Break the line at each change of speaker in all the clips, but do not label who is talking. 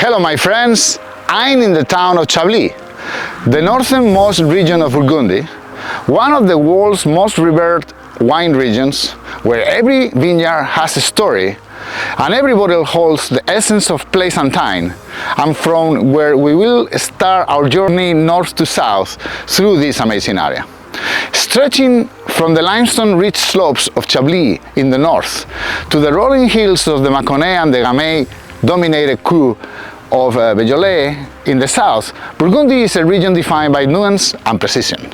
Hello my friends, I'm in the town of Chablis, the northernmost region of Burgundy, one of the world's most revered wine regions, where every vineyard has a story and every bottle holds the essence of place and time, and from where we will start our journey north to south through this amazing area. Stretching from the limestone-rich slopes of Chablis in the north to the rolling hills of the Mâconnais and the Gamay-dominated Cru of Beaujolais in the south, Burgundy is a region defined by nuance and precision.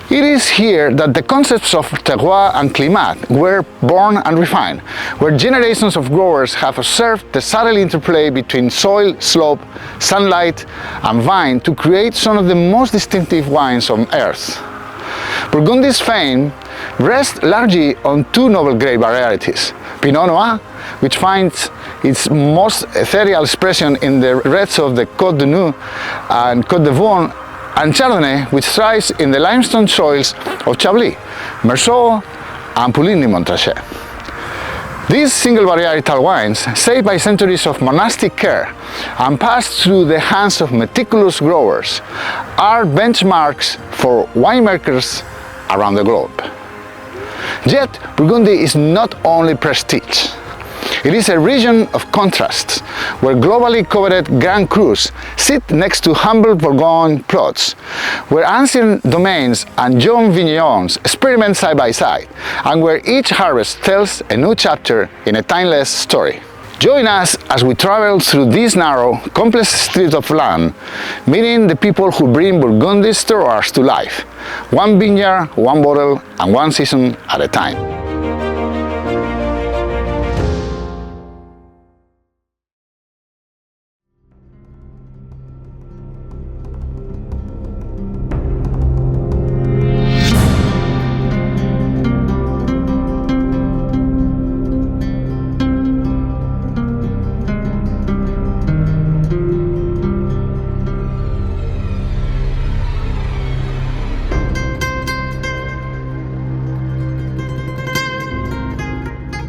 It is here that the concepts of terroir and climat were born and refined, where generations of growers have observed the subtle interplay between soil, slope, sunlight and vine to create some of the most distinctive wines on earth. Burgundy's fame rests largely on two noble grape varieties, Pinot Noir, which finds its most ethereal expression in the reds of the Côte de Nuits and Côte de Vaughn, and Chardonnay, which thrives in the limestone soils of Chablis, Meursault and Puligny-Montrachet. These single varietal wines, saved by centuries of monastic care and passed through the hands of meticulous growers, are benchmarks for winemakers around the globe. Yet, Burgundy is not only prestige. It is a region of contrasts, where globally coveted Grand Crus sit next to humble Bourgogne plots, where ancient domains and young vignerons experiment side by side, and where each harvest tells a new chapter in a timeless story. Join us as we travel through this narrow, complex street of land, meeting the people who bring Burgundy's terroirs to life, one vineyard, one bottle, and one season at a time.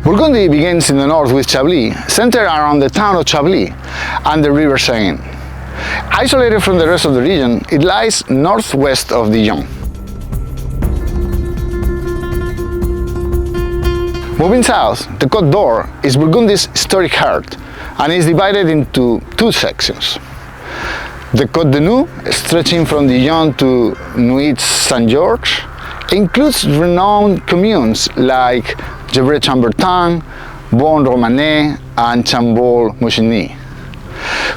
Burgundy begins in the north with Chablis, centered around the town of Chablis and the river Seine. Isolated from the rest of the region, it lies northwest of Dijon. Moving south, the Côte d'Or is Burgundy's historic heart and is divided into two sections. The Côte de Nuits, stretching from Dijon to Nuits-Saint-Georges, includes renowned communes like Gevrey-Chambertin, Beaune-Romanée and Chambol-Musigny.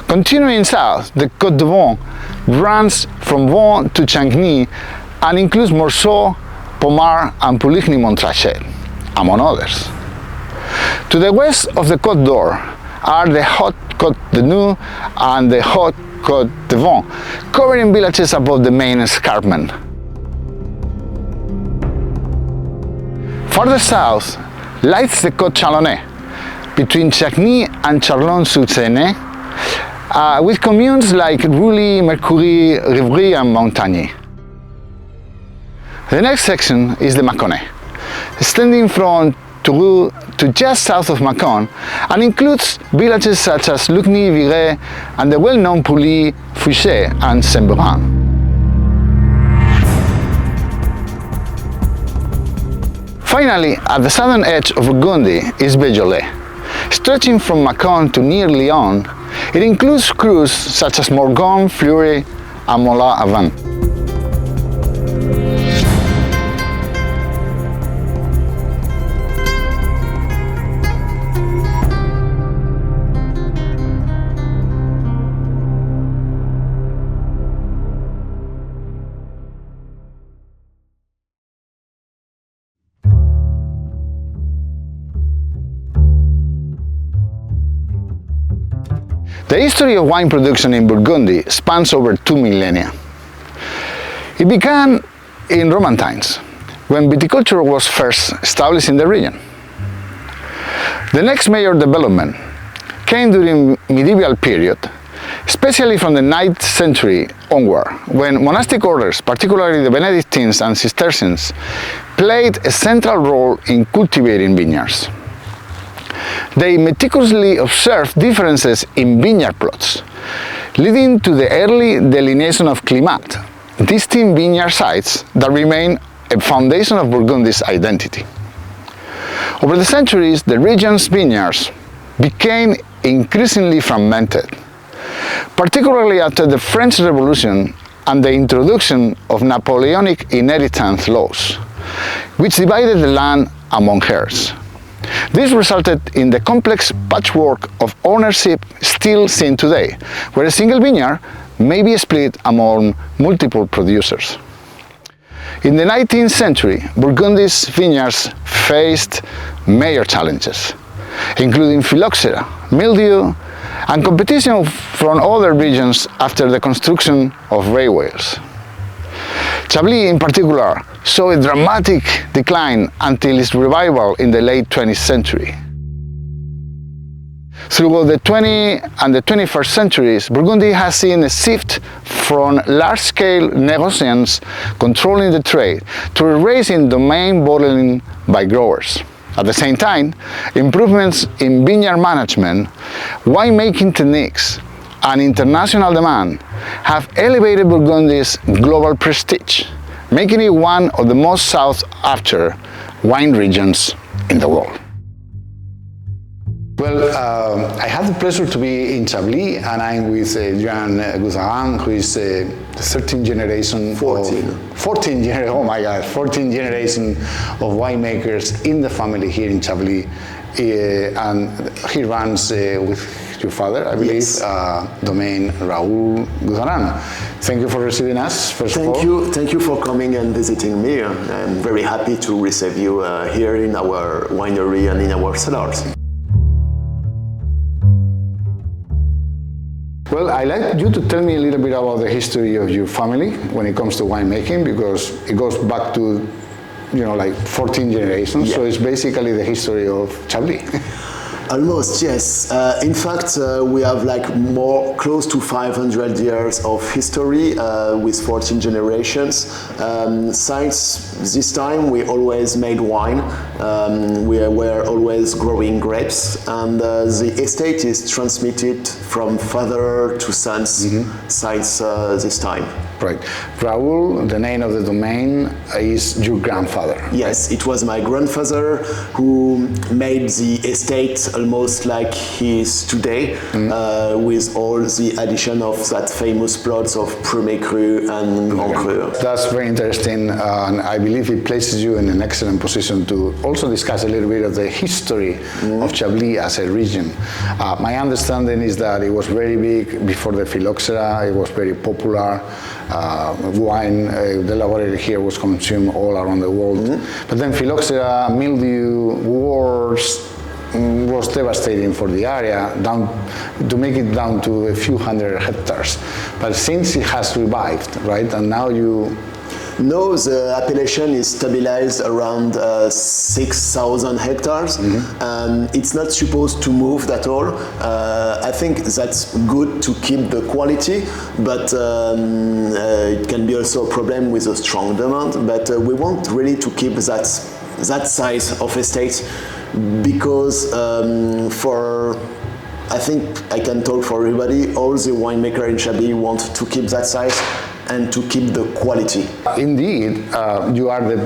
Continuing south, the Côte de Vaughn runs from Vaughn to Chagny and includes Meursault, Pommard and Puligny-Montrachet, among others. To the west of the Côte d'Or are the Haute Côte de Nuits and the Haute Côte de Vaughn, covering villages above the main escarpment. Farther south lies the Côte Chalonnais, between Chagny and Chalon-sur-Saône, with communes like Rouly, Mercury, Rivry and Montagny. The next section is the Mâconnais, extending from Tourou to just south of Mâcon, and includes villages such as Lugny, Viret, and the well-known Pouilly, Fouché and Saint-Beurin. Finally, at the southern edge of Burgundy is Beaujolais. Stretching from Mâcon to near Lyon, it includes crus such as Morgon, Fleury and Mola-Avant. The history of wine production in Burgundy spans over 2 millennia. It began in Roman times, when viticulture was first established in the region. The next major development came during medieval period, especially from the 9th century onward, when monastic orders, particularly the Benedictines and Cistercians, played a central role in cultivating vineyards. They meticulously observed differences in vineyard plots, leading to the early delineation of climate, distinct vineyard sites that remain a foundation of Burgundy's identity. Over the centuries, the region's vineyards became increasingly fragmented, particularly after the French Revolution and the introduction of Napoleonic inheritance laws, which divided the land among heirs. This resulted in the complex patchwork of ownership still seen today, where a single vineyard may be split among multiple producers. In the 19th century, Burgundy's vineyards faced major challenges, including phylloxera, mildew, and competition from other regions after the construction of railways. Chablis, in particular, saw a dramatic decline until its revival in the late 20th century. Throughout the 20th and the 21st centuries, Burgundy has seen a shift from large-scale negociants controlling the trade to a race in domain bottling by growers. At the same time, improvements in vineyard management, winemaking techniques, and international demand have elevated Burgundy's global prestige, making it one of the most sought-after wine regions in the world. Well, I have the pleasure to be in Chablis, and I'm with Jean Gouzaran, who is the 13th generation. 14 generation of winemakers in the family here in Chablis, and he runs with your father, I believe,
yes.
Domain Raoul Gouzaran. Thank you for receiving us, first of all.
Thank you for coming and visiting me. I'm very happy to receive you here in our winery and in our cellars.
Well, I'd like you to tell me a little bit about the history of your family when it comes to winemaking, because it goes back to, like 14 generations,
yeah.
So it's basically the history of Chablis.
Almost, yes. In fact, we have close to 500 years of history with 14 generations. Since this time, we always made wine. We were always growing grapes, and the estate is transmitted from father to sons since this time.
Right. Raoul, the name of the domain, is your grandfather.
Yes, it was my grandfather who made the estate almost like he is today, with all the addition of that famous plots of Premier Cru and Grand Cru.
That's very interesting, and I believe it places you in an excellent position to also discuss a little bit of the history of Chablis as a region. My understanding is that it was very big before the phylloxera. It was very popular. Wine elaborated here was consumed all around the world. But then phylloxera, mildew, wars was devastating for the area, to make it down to a few hundred hectares. But since it has revived, right, and now you
No, the appellation is stabilized around 6,000 hectares. It's not supposed to move at all. I think that's good to keep the quality, but it can be also a problem with a strong demand. But we want really to keep that size of estate because I think I can talk for everybody, all the winemaker in Chablis want to keep that size and to keep the quality.
Indeed, you are the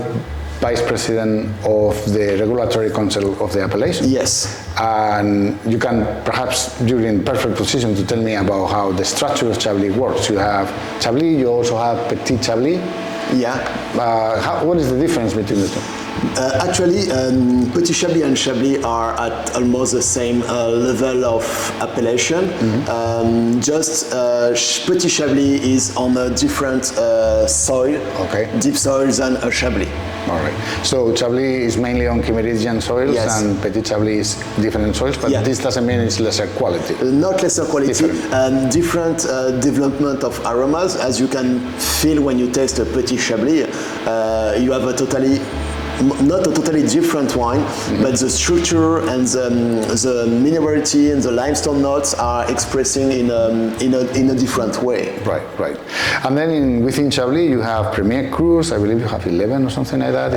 Vice President of the Regulatory Council of the appellation.
Yes.
And you can perhaps, you're in perfect position to tell me about how the structure of Chablis works. You have Chablis, you also have Petit Chablis.
Yeah.
What is the difference between the two?
Actually, Petit Chablis and Chablis are at almost the same level of appellation. Just Petit Chablis is on a different soil, deep soil than a Chablis.
All right. So Chablis is mainly on Kimeridian soils, and Petit Chablis is different soils, but this doesn't mean it's lesser quality.
Not lesser quality, different development of aromas. As you can feel when you taste a Petit Chablis, you have not a totally different wine, but the structure and the minerality and the limestone notes are expressing in a different way.
Right. And then within Chablis you have Premier Crus. I believe you have 11 or something like that.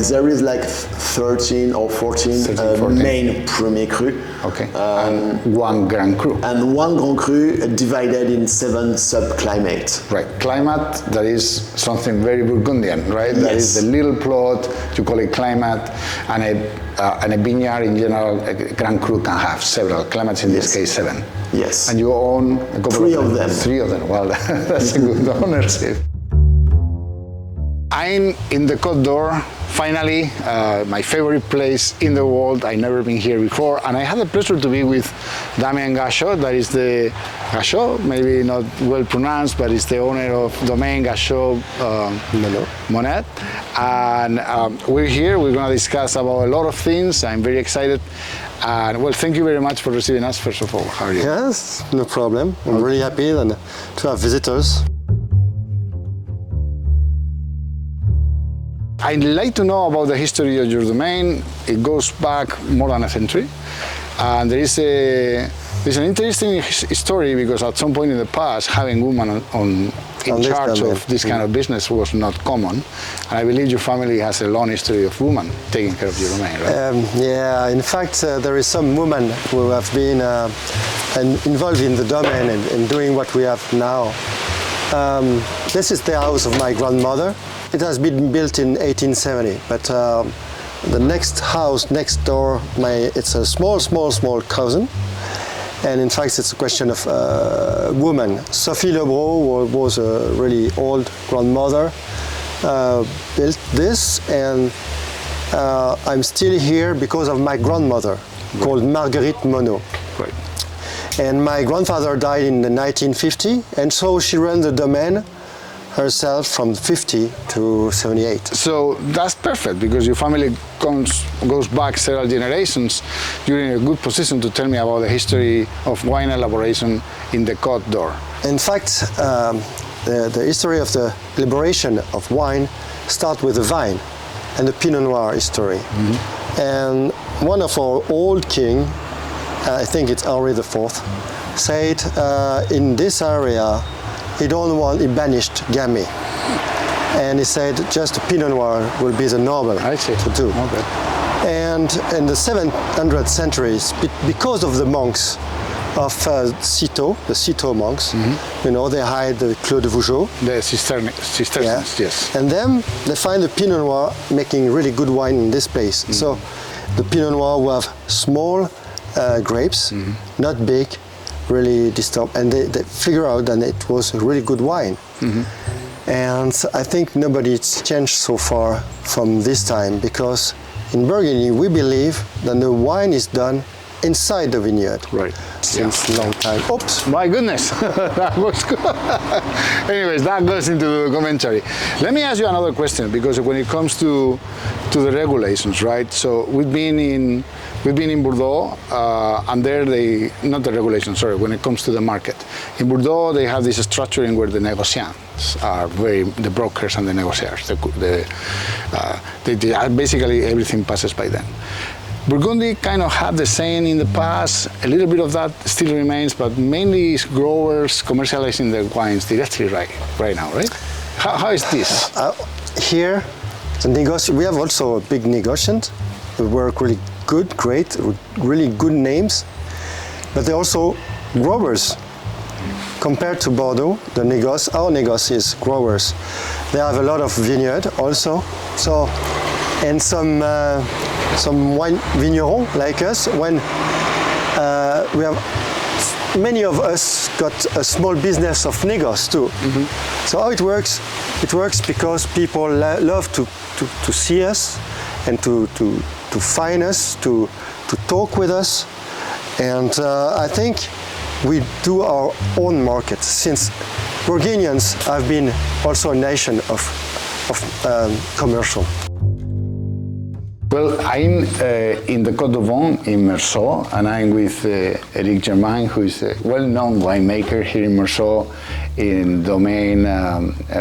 There is like 13 or 14 main Premier Cru.
Okay. And one Grand Cru.
And one Grand Cru divided in 7 subclimates.
Right. Climate, that is something very Burgundian, right? That is the little plot. You call it climate, and a vineyard in general, a Grand Cru can have several climates, in this case 7.
Yes.
And you own a couple
3 of them.
3 of them. Well, that's a good ownership. I'm in the Côte d'Or, finally, my favorite place in the world. I've never been here before, and I had the pleasure to be with Damien Gachot, that is the Gachot, maybe not well pronounced, but it's the owner of Domaine Gachot Monet. And we're here, we're going to discuss about a lot of things. I'm very excited. And well, thank you very much for receiving us, first of all. How are you?
Yes, no problem. I'm really happy to have visitors.
I'd like to know about the history of your domain. It goes back more than a century. And there's an interesting story because at some point in the past, having women in charge of this kind of business was not common. And I believe your family has a long history of women taking care of your domain, right?
Yeah, in fact, there is some women who have been involved in the domain and doing what we have now. This is the house of my grandmother. It has been built in 1870, but the next house next door, it's a small cousin, and in fact it's a question of woman. Sophie Lebreau was a really old grandmother, built this, and I'm still here because of my grandmother, called Marguerite Monod.
Right.
And my grandfather died in 1950, and so she ran the domain herself from 50 to 78.
So that's perfect because your family goes back several generations. You're in a good position to tell me about the history of wine elaboration in the Côte d'Or.
In fact, the history of the elaboration of wine starts with the vine and the Pinot Noir history. And one of our old king, I think it's Henri IV, said in this area he banished Gamay. And he said just Pinot Noir will be the normal to do.
Okay.
And in the 700th centuries, because of the monks of Citeaux, the Citeaux monks, you know, they hired the Clos de Vougeot.
The Cistercians, yes.
And then they find the Pinot Noir making really good wine in this place. So the Pinot Noir will have small grapes, not big, really disturbed, and they figure out that it was a really good wine. And I think nobody's changed so far from this time, because in Burgundy we believe that the wine is done inside the vineyard.
Right.
since a long time. Oops.
My goodness, that was good. Anyways, that goes into the commentary. Let me ask you another question, because when it comes to the regulations, right? So we've been in Bordeaux, and there not the regulations, sorry, when it comes to the market. In Bordeaux, they have this structuring where the negociants are the brokers and the negotiators. Basically, everything passes by them. Burgundy kind of had the same in the past. A little bit of that still remains, but mainly it's growers commercializing their wines directly right now, right? How is this?
Here, we have also a big negociant. We work really great, with really good names, but they're also growers. Compared to Bordeaux, our négoce is growers. They have a lot of vineyard also, and some wine vignerons like us. When we have many of us got a small business of négoce too. Mm-hmm. So how it works? It works because people love to see us and to find us, to talk with us, and I think we do our own market, since Burgundians have been also a nation of commercial.
Well, I'm in the Côte d'Or in Meursault, and I'm with Eric Germain, who is a well-known winemaker here in Meursault in domain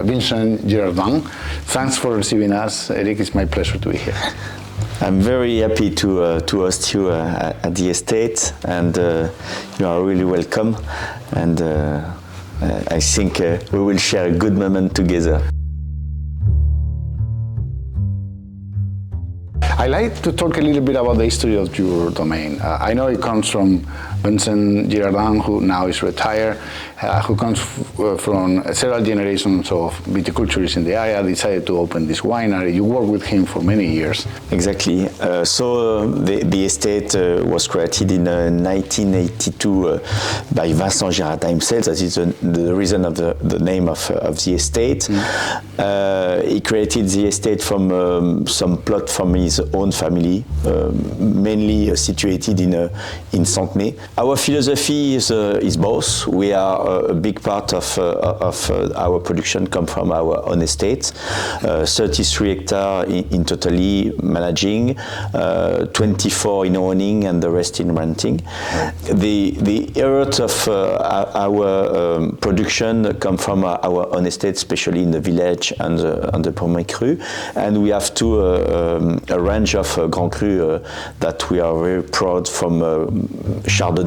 Vincent Girardin. Thanks for receiving us, Eric. It's my pleasure to be here.
I'm very happy to host you at the estate, and you are really welcome, and I think we will share a good moment together.
I like to talk a little bit about the history of your domain. I know it comes from Vincent Girardin, who now is retired, who comes from several generations of viticulturists in the area, decided to open this winery. You worked with him for many years.
Exactly. So the estate was created in 1982 by Vincent Girardin himself. That is the reason of the name of the estate. Mm. He created the estate from some plot from his own family, mainly situated in Centenay. Our philosophy is both. We are a big part of our production come from our own estate, 33 hectares in totally managing, 24 in owning and the rest in renting. The heart of our production come from our own estate, especially in the village and the Premier Cru, and we have a range of Grand Cru that we are very proud from Chardonnay,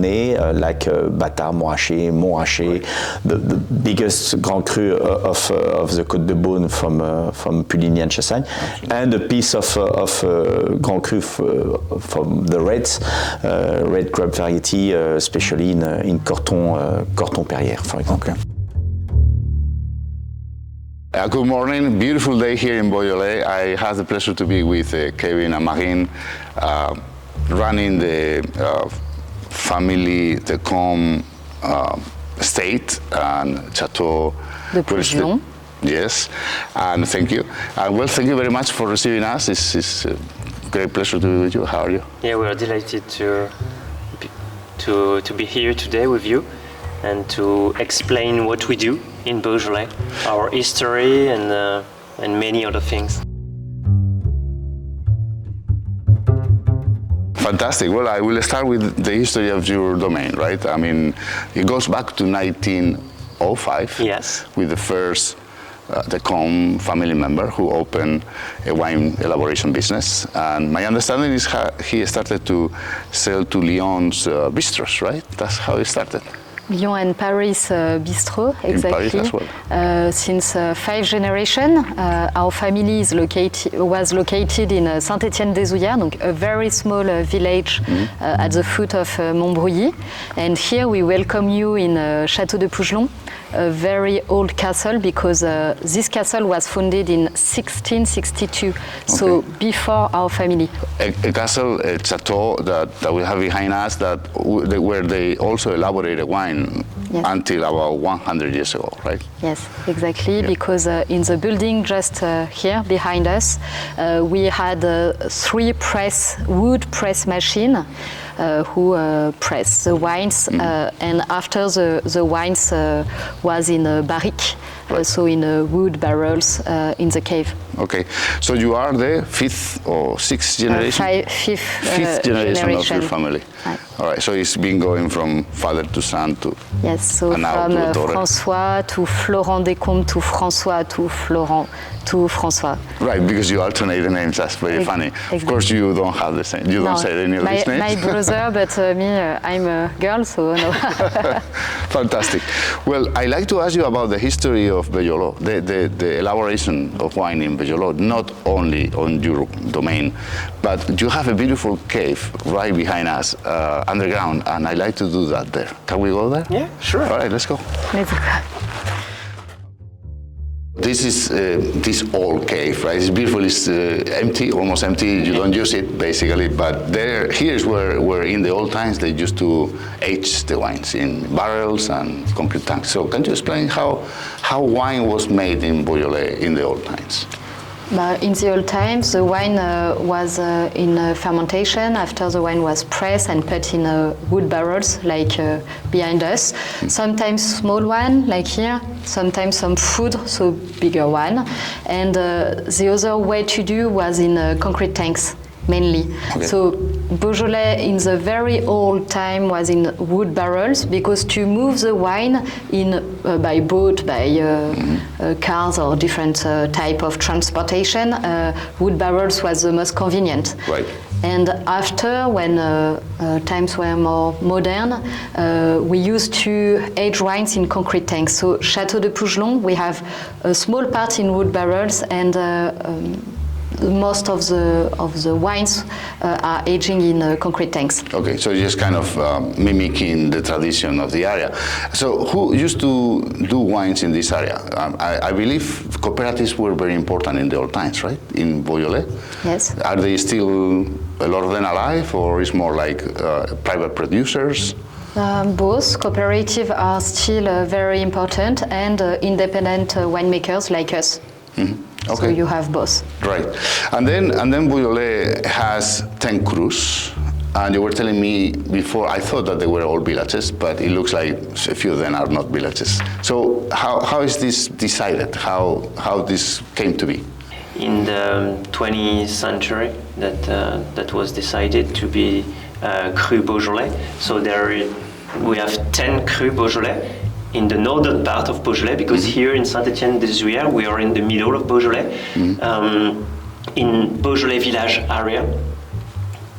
like Bâtard, Montrachet, the biggest Grand Cru of the Côte de Beaune from Puligny and Chassagne, and a piece of Grand Cru from the red grape variety, especially in Corton-Perrières, for example. Okay.
Good morning, beautiful day here in Beaujolais. I have the pleasure to be with Kevin and Marine, running the family, the Com estate and Chateau
de Pougelon.
Yes, and thank you. Well, thank you very much for receiving us. It's a great pleasure to be with you. How are you?
Yeah, we are delighted to be here today with you and to explain what we do in Beaujolais, our history and many other things.
Fantastic. Well, I will start with the history of your domain, right? I mean, it goes back to 1905.
Yes.
With the first, the Com family member who opened a wine elaboration business. And my understanding is he started to sell to Lyon's bistros, right? That's how it started.
Lyon and Paris bistro, exactly.
In Paris as well.
Since 5 generations, our family was located in Saint-Étienne-des-Ouillères, donc a very small village at the foot of Montbrouilly. And here we welcome you in Château de Pougelon, a very old castle because this castle was founded in 1662, so before our family.
A castle, a chateau that we have behind us where they also elaborated wine until about 100 years ago, right?
Yes, exactly, because in the building just here behind us, we had 3 wood press machine who press the wines, and after the wines was in a barrique, so in wood barrels in the cave.
Okay, so you are the 5th or 6th generation?
Fifth
generation of your family.
Right.
All right, so it's been going from father to son to...
Yes, so
and now
from
to a daughter.
François to Florent Descombes to François to Florent to François.
Right, because you alternate the names. That's very funny.
Exactly.
Of course, you don't have the same. You don't say any of these names.
My brother, but me, I'm a girl, so no.
Fantastic. Well, I like to ask you about the history of Beaujolais, the elaboration of wine in Beaujolais, not only on your domain, but you have a beautiful cave right behind us, underground, and I like to do that there. Can we go there?
Yeah, sure.
All right, let's go.
Let's go.
This is this old cave, right? It's beautiful. It's empty, almost empty. You don't use it basically, but here's where in the old times they used to age the wines in barrels and complete tanks. So can you explain how wine was made in Beaujolais in the old times?
In the old times, the wine was in fermentation after the wine was pressed and put in wood barrels, like behind us. Sometimes small one, like here. Sometimes some food, so bigger one. And the other way to do was in concrete tanks, mainly.
Okay.
So Beaujolais in the very old time was in wood barrels because to move the wine in by boat, by cars or different type of transportation, wood barrels was the most convenient.
Right.
And after, when times were more modern, we used to age wines in concrete tanks. So Château de Pougelon, we have a small part in wood barrels, and most of the wines are aging in concrete tanks.
Okay, so you're just kind of mimicking the tradition of the area. So who used to do wines in this area? I believe cooperatives were very important in the old times, right? In Beaujolais?
Yes.
Are they still, a lot of them alive, or is more like private producers?
Both. Cooperatives are still very important, and independent winemakers like us.
Mm-hmm. Okay.
So you have both.
Right, and then Beaujolais has 10 crus, and you were telling me before, I thought that they were all villages, but it looks like a few of them are not villages. So how is this decided? How this came to be?
In the 20th century, that was decided to be Cru Beaujolais. So we have 10 Cru Beaujolais in the northern part of Beaujolais, because here in Saint-Étienne-des-Ouyères we are in the middle of Beaujolais, in Beaujolais village area.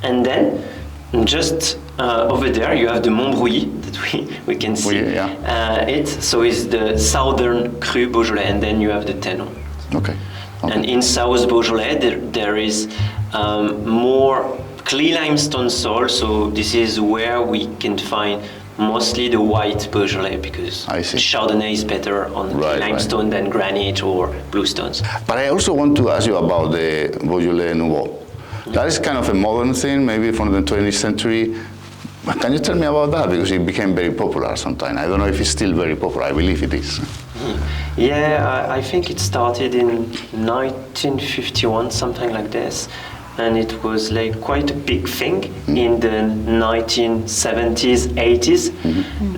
And then just over there you have the Montbrouilly that we can see. So it's the southern Cru Beaujolais, and then you have the Tenon.
Okay.
And in South Beaujolais there is more clay limestone soil, so this is where we can find mostly the white Beaujolais, because Chardonnay is better on limestone than granite or bluestones.
But I also want to ask you about the Beaujolais Nouveau. That is kind of a modern thing, maybe from the 20th century. Can you tell me about that? Because it became very popular sometime. I don't know if it's still very popular. I believe it is.
Yeah, I think it started in 1951, something like this. And it was like quite a big thing in the 1970s, 80s.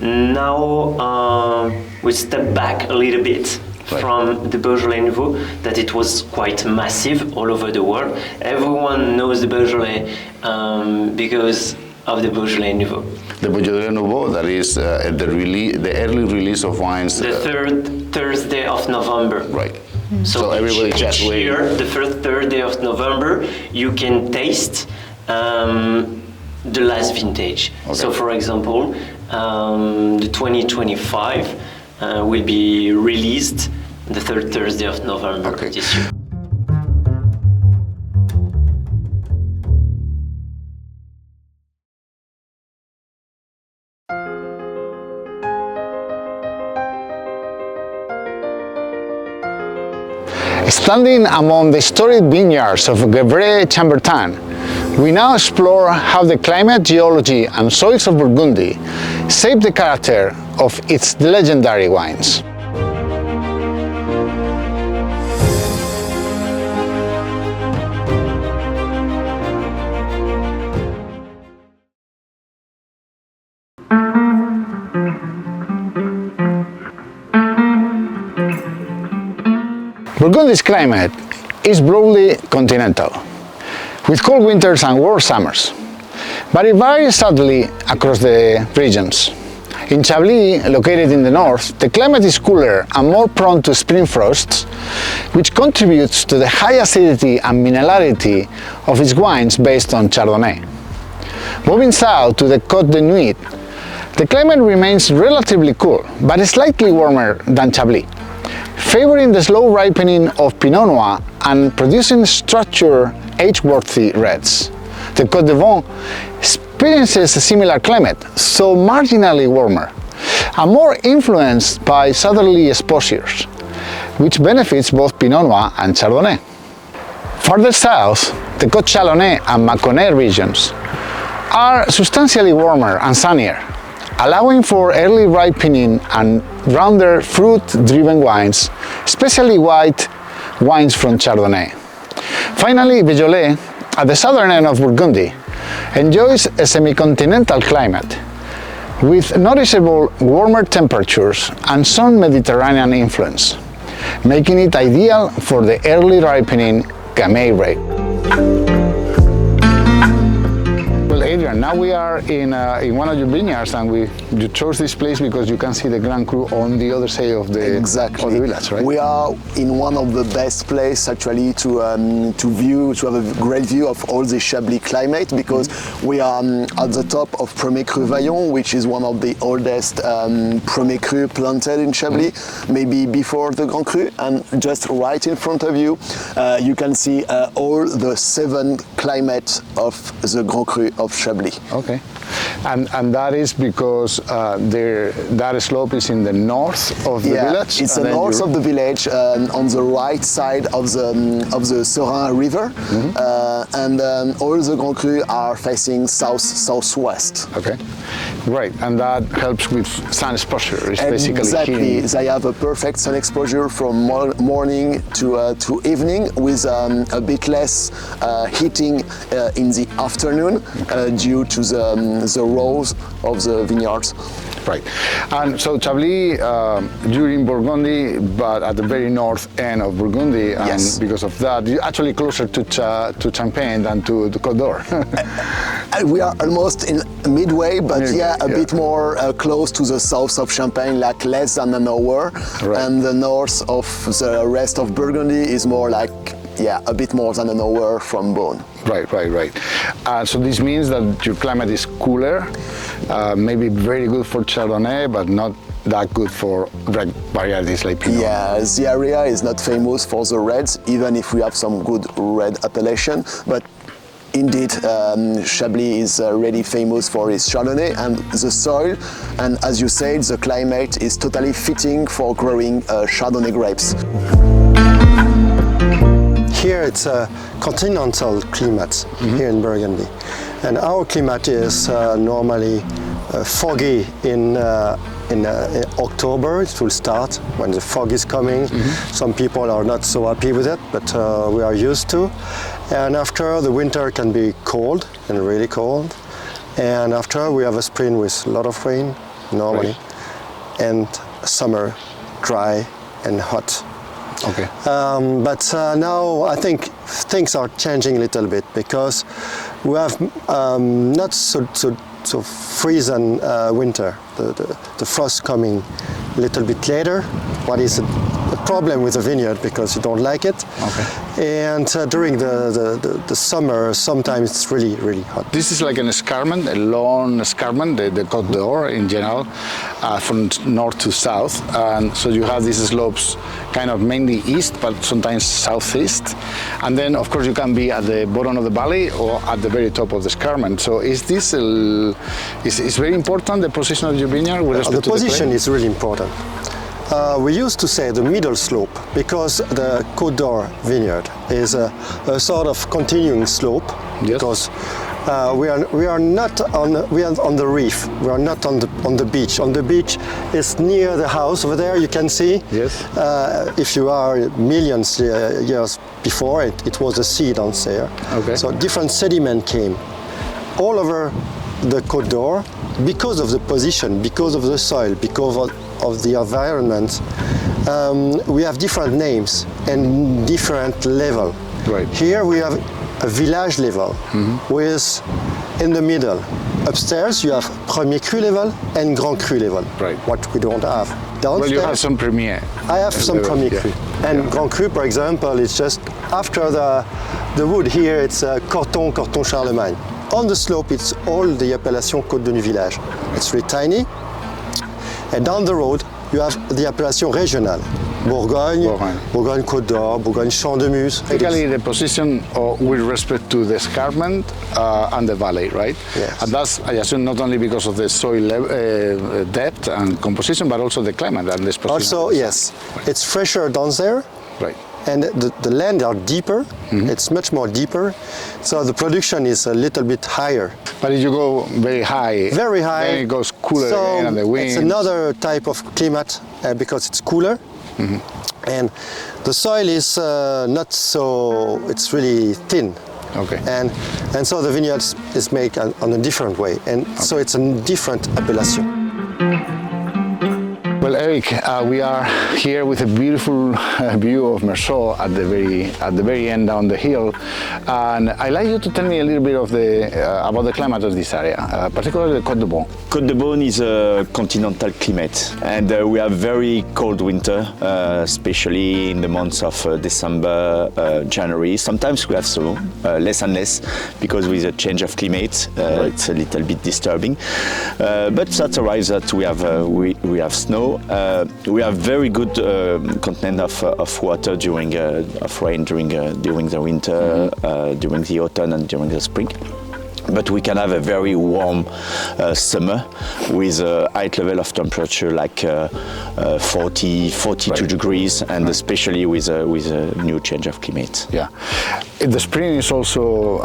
Now we step back a little bit from the Beaujolais Nouveau, that it was quite massive all over the world. Everyone knows the Beaujolais because of the Beaujolais Nouveau.
The Beaujolais Nouveau, that is the early release of wines.
The third Thursday of November.
Right.
So
everybody just wait.
Here, the first Thursday of November, you can taste the last vintage. Okay. So, for example, the 2025 will be released the third Thursday of November this year.
Standing among the historic vineyards of Gevrey-Chambertin, we now explore how the climate, geology and soils of Burgundy shape the character of its legendary wines. Burgundy's climate is broadly continental, with cold winters and warm summers, but it varies subtly across the regions. In Chablis, located in the north, the climate is cooler and more prone to spring frosts, which contributes to the high acidity and minerality of its wines based on Chardonnay. Moving south to the Côte de Nuit, the climate remains relatively cool, but slightly warmer than Chablis, favoring the slow ripening of Pinot Noir and producing structured, age-worthy reds. The Côte de Vin experiences a similar climate, so marginally warmer, and more influenced by southerly exposures, which benefits both Pinot Noir and Chardonnay. Further south, the Côte Chalonnais and Mâconnais regions are substantially warmer and sunnier, allowing for early ripening and rounder fruit-driven wines, especially white wines from Chardonnay. Finally, Beaujolais, at the southern end of Burgundy, enjoys a semi-continental climate with noticeable warmer temperatures and some Mediterranean influence, making it ideal for the early ripening Gamay grape. Adrian, now we are in one of your vineyards, and you chose this place because you can see the Grand Cru on the other side of the,
exactly.
Of the village, right?
We are in one of the best places actually to have a great view of all the Chablis climate, because we are at the top of Premier Cru Vaillon, which is one of the oldest Premier Cru planted in Chablis, maybe before the Grand Cru, and just right in front of you, you can see all the 7 climates of the Grand Cru of Chablis.
Okay, and that is because that slope is in the north of the village?
It's the north of the village, on the right side of the Serein River, and all the Grand Cru are facing southwest.
Okay, great, and that helps with sun exposure. It's basically
exactly, they have a perfect sun exposure from morning to evening, with a bit less heating in the afternoon, due to the rows of the vineyards.
Right, and so Chablis, you're in Burgundy, but at the very north end of Burgundy, and
yes.
Because of that, you're actually closer to Champagne than to the Côte d'Or.
We are almost in midway, but a bit more close to the south of Champagne, like less than an hour,
right.
And the north of the rest of Burgundy is more like a bit more than an hour from Beaune.
Right. So this means that your climate is cooler, maybe very good for Chardonnay, but not that good for red varieties like Pinot.
Yeah, the area is not famous for the reds, even if we have some good red appellation, but indeed, Chablis is really famous for its Chardonnay and the soil, and as you said, the climate is totally fitting for growing Chardonnay grapes.
Here it's a continental climate here in Burgundy, and our climate is normally foggy in October. It will start when the fog is coming. Some people are not so happy with it, but we are used to. And after, the winter can be cold and really cold, and after we have a spring with a lot of rain normally, and summer dry and hot.
Okay.
But now I think things are changing a little bit, because we have not so freezing winter. The frost coming a little bit later. What is a problem with the vineyard, because you don't like it. Okay. And during the summer, sometimes it's really hot.
This is like an escarpment, a long escarpment, the Côte d'Or in general, from north to south. And so you have these slopes kind of mainly east, but sometimes southeast. And then, of course, you can be at the bottom of the valley or at the very top of the escarpment. So is this is very important, the position of your vineyard?
The position is really important. We used to say the middle slope because the Côte d'Or vineyard is a sort of continuing slope.
Yes.
Because we are not on the reef. We are not on the beach. On the beach is near the house over there. You can see.
Yes.
If you are millions years before, it was a sea down there.
Okay.
So different sediment came all over the Côte d'Or because of the position, because of the soil, because of the environment. We have different names and different level.
Right.
Here we have a village level with in the middle. Upstairs you have Premier Cru level and Grand Cru level.
Right.
What we don't have. Downstairs,
Well, you have some Premier.
I have some
level,
Premier
yeah.
Cru. And Grand Cru, for example, is just after the wood here, it's Corton Charlemagne. On the slope, it's all the appellation Côte de Nu Village. It's really tiny. And down the road, you have the appellation régionale. Bourgogne, Bourgogne Côte d'Or, Bourgogne Champ de Muse.
Basically, the position with respect to the escarpment and the valley, right?
Yes.
And that's, I assume, not only because of the soil depth and composition, but also the climate and the position.
Also, yes, it's fresher down there.
Right.
And the land are deeper, it's much more deeper, so the production is a little bit higher.
But if you go very high,
Very high.
then it goes cooler
so
again, and the wind.
it's another type of climate because it's cooler. And the soil is not so, it's really thin.
Okay.
And so the vineyard is made on a different way. And so it's a different appellation.
Well, Eric, we are here with a beautiful view of Meursault at the very end down the hill, and I'd like you to tell me a little bit of about the climate of this area, particularly the Côte de Beaune.
Côte de Beaune is a continental climate, and we have very cold winter, especially in the months of December, January. Sometimes we have snow, less and less, because with a change of climate, it's a little bit disturbing. But that arrives that we have snow. We have very good content of water during of rain during the winter, during the autumn and during the spring. But we can have a very warm summer with a high level of temperature like 42 degrees, and especially with a new change of climate.
Yeah, the spring is also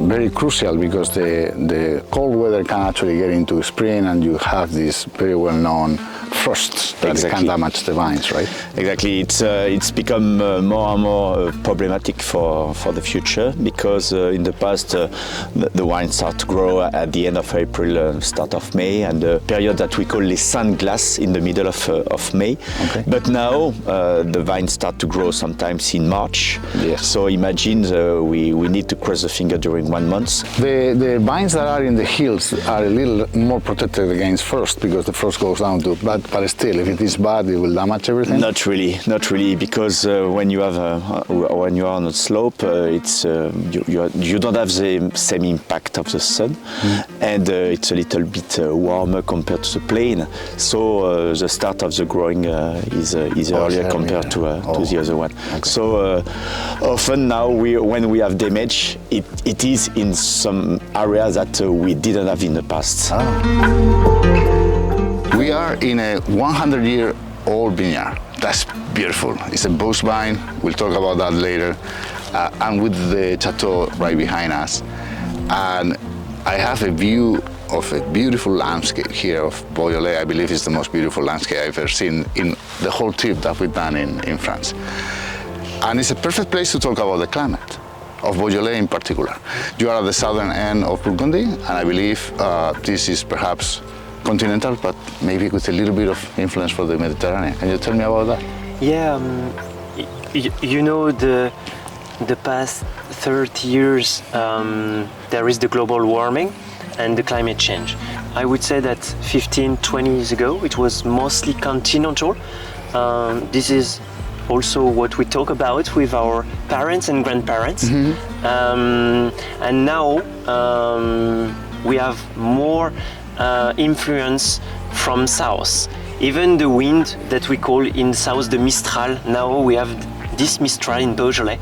very crucial because the cold weather can actually get into spring, and you have these very well-known frosts that can damage the vines, right?
Exactly. It's become more and more problematic for the future because in the past the wines start to grow at the end of April, start of May, and the period that we call les Saint Glaces in the middle of May.
Okay.
But now the vines start to grow sometimes in March.
Yes.
So imagine we need to cross the finger during 1 month.
The vines that are in the hills are a little more protected against frost because the frost goes down to, but still, if it is bad, it will damage everything.
Not really, because when you are on a slope, it's you don't have the same impact of the sun, and it's a little bit warmer compared to the plain. So the start of the growing is earlier compared to the other one. Okay. So often now when we have damage, it is in some areas that we didn't have in the past.
We are in a 100-year-old vineyard. That's beautiful. It's a Beauce vine. We'll talk about that later. And with the chateau right behind us. And I have a view of a beautiful landscape here of Beaujolais. I believe it's the most beautiful landscape I've ever seen in the whole trip that we've done in France. And it's a perfect place to talk about the climate of Beaujolais in particular. You are at the southern end of Burgundy, and I believe this is perhaps continental, but maybe with a little bit of influence from the Mediterranean. Can you tell me about that?
Yeah, you know, the past 30 years there is the global warming and the climate change. I would say that 15, 20 years ago it was mostly continental. This is also what we talk about with our parents and grandparents. And now we have more influence from south. Even the wind that we call in south the Mistral, now we have this Mistral in Beaujolais.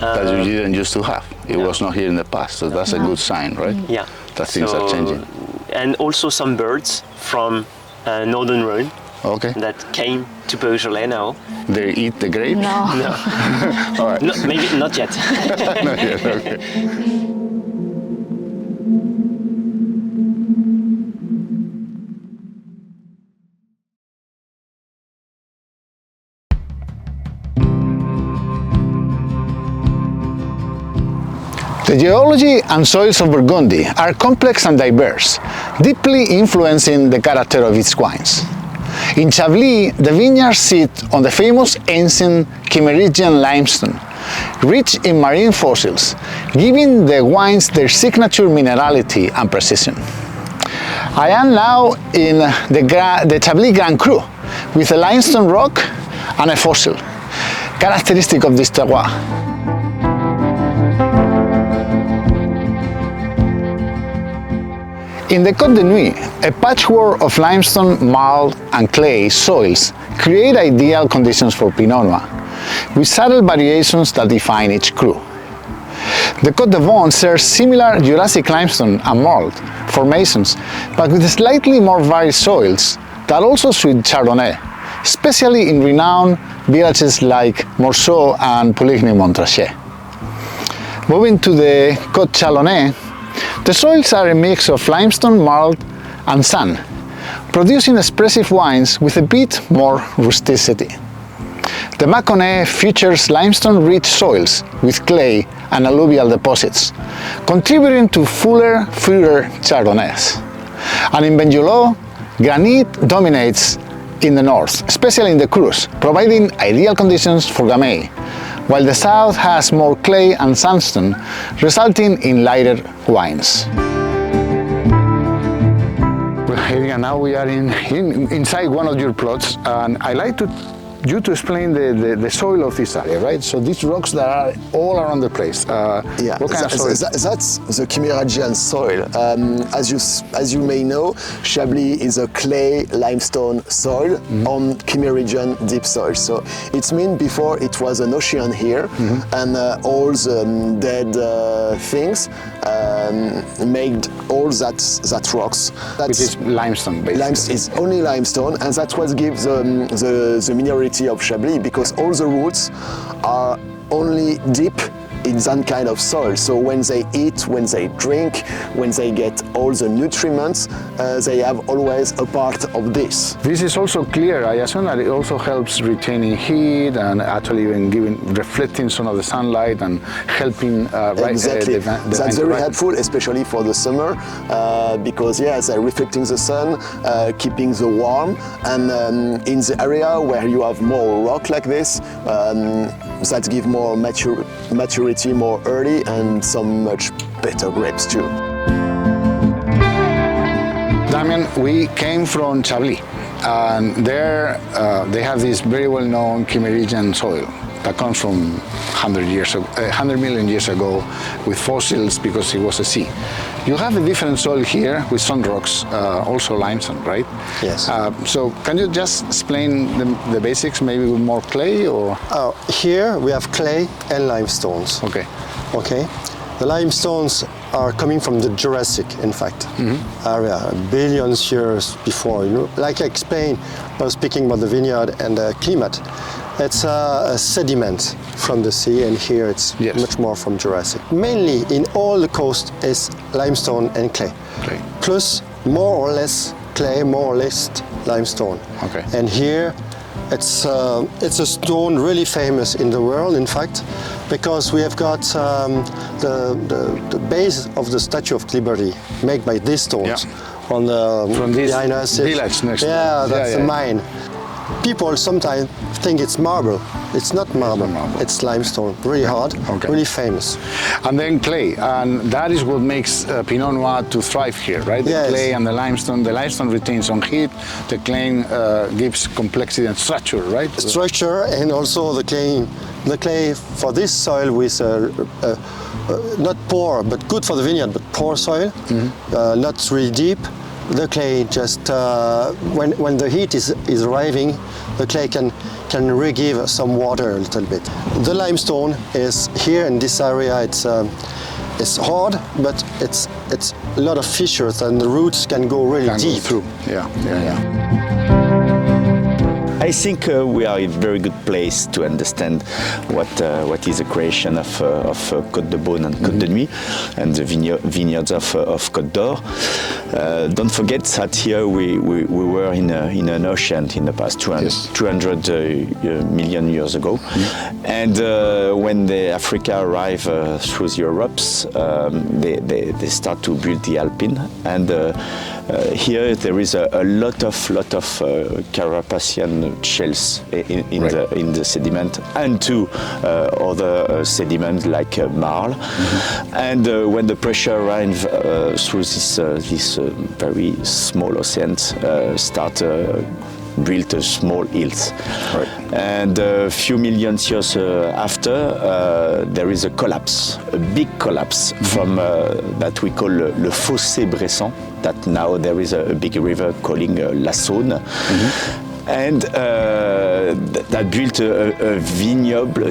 That you didn't used to have. It was not here in the past, so that's a good sign, right?
Yeah.
That things are changing.
And also some birds from northern Rhone
Okay.
that came to Beaujolais now.
They eat the grapes?
No.
No,
All right.
no, maybe not yet.
Not yet, okay. The geology and soils of Burgundy are complex and diverse, deeply influencing the character of its wines. In Chablis, the vineyards sit on the famous ancient Kimmeridgian limestone, rich in marine fossils, giving the wines their signature minerality and precision. I am now in the Chablis Grand Cru, with a limestone rock and a fossil, characteristic of this terroir. In the Côte de Nuit, a patchwork of limestone, marl and clay soils create ideal conditions for Pinot Noir, with subtle variations that define each cru. The Côte de Vaughn shares similar Jurassic limestone and marl formations, but with slightly more varied soils that also suit Chardonnay, especially in renowned villages like Morceau and Pouligny-Montrachet. Moving to the Côte Chalonnais, the soils are a mix of limestone, marl and sand, producing expressive wines with a bit more rusticity. The Mâconnais features limestone-rich soils with clay and alluvial deposits, contributing to fuller, fruitier Chardonnays. And in Bengelot, granite dominates in the north, especially in the crus, providing ideal conditions for Gamay, while the south has more clay and sandstone, resulting in lighter wines. Well, now we are inside one of your plots, and I like you to explain the soil of this area, right? So these rocks that are all around the place.
Yeah,
what kind of soil?
That's the Kimmeridgian soil. As you may know, Chablis is a clay limestone soil on Kimmeridgian deep soil. So it means before it was an ocean here, and all the dead things made all that rocks.
Which is limestone, basically.
It's only limestone, and that's what gives the minerality of Chablis, because all the roots are only deep in that kind of soil. So when they eat, when they drink, when they get all the nutrients, they have always a part of this.
This is also clear, I assume that it also helps retaining heat and actually even reflecting some of the sunlight and helping
exactly. That's very helpful, especially for the summer, because they're reflecting the sun, keeping the warm, and in the area where you have more rock like this, that give more maturity more early and some much better grapes too.
Damien, we came from Chablis, and there they have this very well-known Kimmeridgian soil that comes from 100 million years ago with fossils because it was a sea. You have a different soil here with some rocks, also limestone, right?
Yes.
So can you just explain the basics, maybe with more clay or?
Here we have clay and limestones.
Okay.
Okay. The limestones are coming from the Jurassic, in fact, area, billions years before. Like I explained, I was speaking about the vineyard and the climate. It's a sediment from the sea, and here it's much more from Jurassic. Mainly in all the coast is limestone and clay. Plus more or less clay, more or less limestone.
Okay.
And here it's a stone really famous in the world, in fact, because we have got the base of the Statue of Liberty made by these stones on the
from this
behind us.
village next.
Yeah, that's the mine. People sometimes think it's marble. It's not marble. It's limestone. Really hard. Really famous.
And then clay, and that is what makes Pinot Noir to thrive here, right? The clay and the limestone. The limestone retains some heat. The clay gives complexity and structure, right?
Structure, and also the clay. The clay for this soil with not poor, but good for the vineyard, but poor soil, not really deep. The clay just when the heat is arriving, the clay can re-give some water a little bit. The limestone is here in this area. It's hard, but it's a lot of fissures, and the roots can go really deep.
Go through. Yeah.
I think we are in a very good place to understand what is the creation of Côte de Beaune and Côte de Nuit and the vineyards of Côte d'Or. Don't forget that here we were in an ocean in the past 200 million years ago. And when the Africa arrived through the Europes, they start to build the Alpine. And here there is a lot of Carapacian shells in the sediment, and two other sediments like marl. And when the pressure arrives through this very small oceans, start built small hills. Right. And a few million years after, there is a collapse, a big collapse from that we call le Fossé Bressan, that now there is a big river calling La Saône. And that built a vineyard, a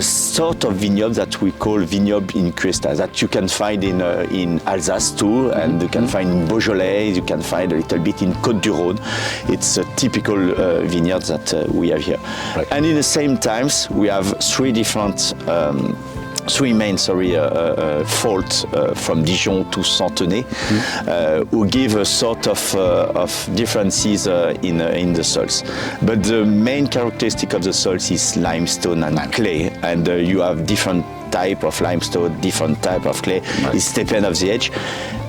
sort of vineyard that we call vineyard in Cuesta, that you can find in Alsace too, and you can find in Beaujolais, you can find a little bit in Côte-du-Rhône. It's a typical vineyard that we have here. Right. And in the same times, we have three main faults from Dijon to Santenay, who give a sort of differences in the soils. But the main characteristic of the soils is limestone and clay, and you have different type of limestone, different type of clay. Right. It depends of the age.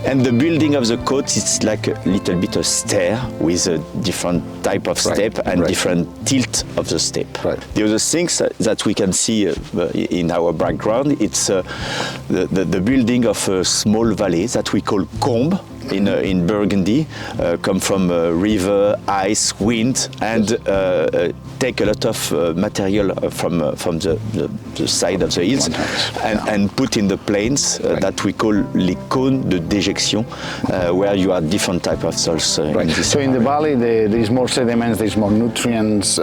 And the building of the coat is like a little bit of stair with a different type of step and different tilt of the step. Right. The other things that we can see in our background, it's the building of a small valley that we call combe. In Burgundy, come from river, ice, wind, and take a lot of material from the side of the hills and put in the plains that we call les cônes de déjection, where you have different type of soils.
So in the valley, there is more sediments, there is more nutrients.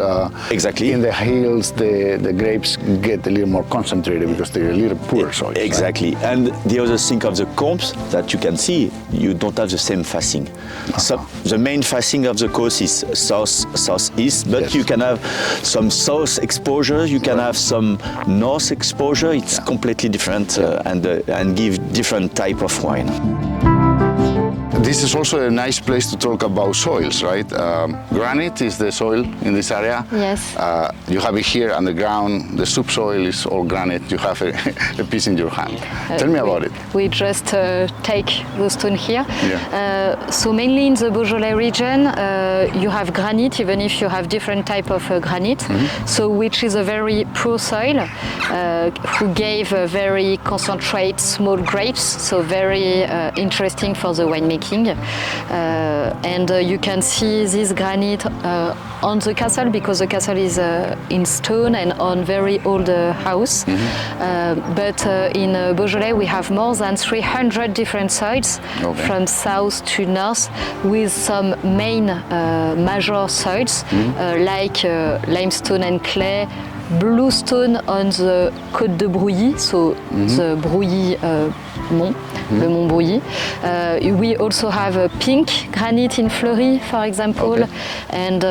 Exactly.
In the hills, the grapes get a little more concentrated because they're a little poor soils.
Exactly. Right? And the other thing of the combs that you can see, you don't have the same facing. So the main facing of the coast is southeast, but you can have some south exposure, you can have some north exposure. It's completely different and give different type of wine.
This is also a nice place to talk about soils, right? Granite is the soil in this area.
Yes.
You have it here on the ground. The subsoil is all granite. You have a piece in your hand. Tell me about it.
We just take the stone here.
Yeah.
So mainly in the Beaujolais region, you have granite, even if you have different type of granite. So which is a very poor soil, who gave a very concentrate small grapes. So very interesting for the winemaking. And you can see this granite on the castle because the castle is in stone and on very old house. But in Beaujolais we have more than 300 different soils from south to north, with some main major soils like limestone and clay, bluestone on the Côte de Brouilly, so the Brouilly Mont, le Mont Brouilly. We also have a pink granite in Fleury, for example, and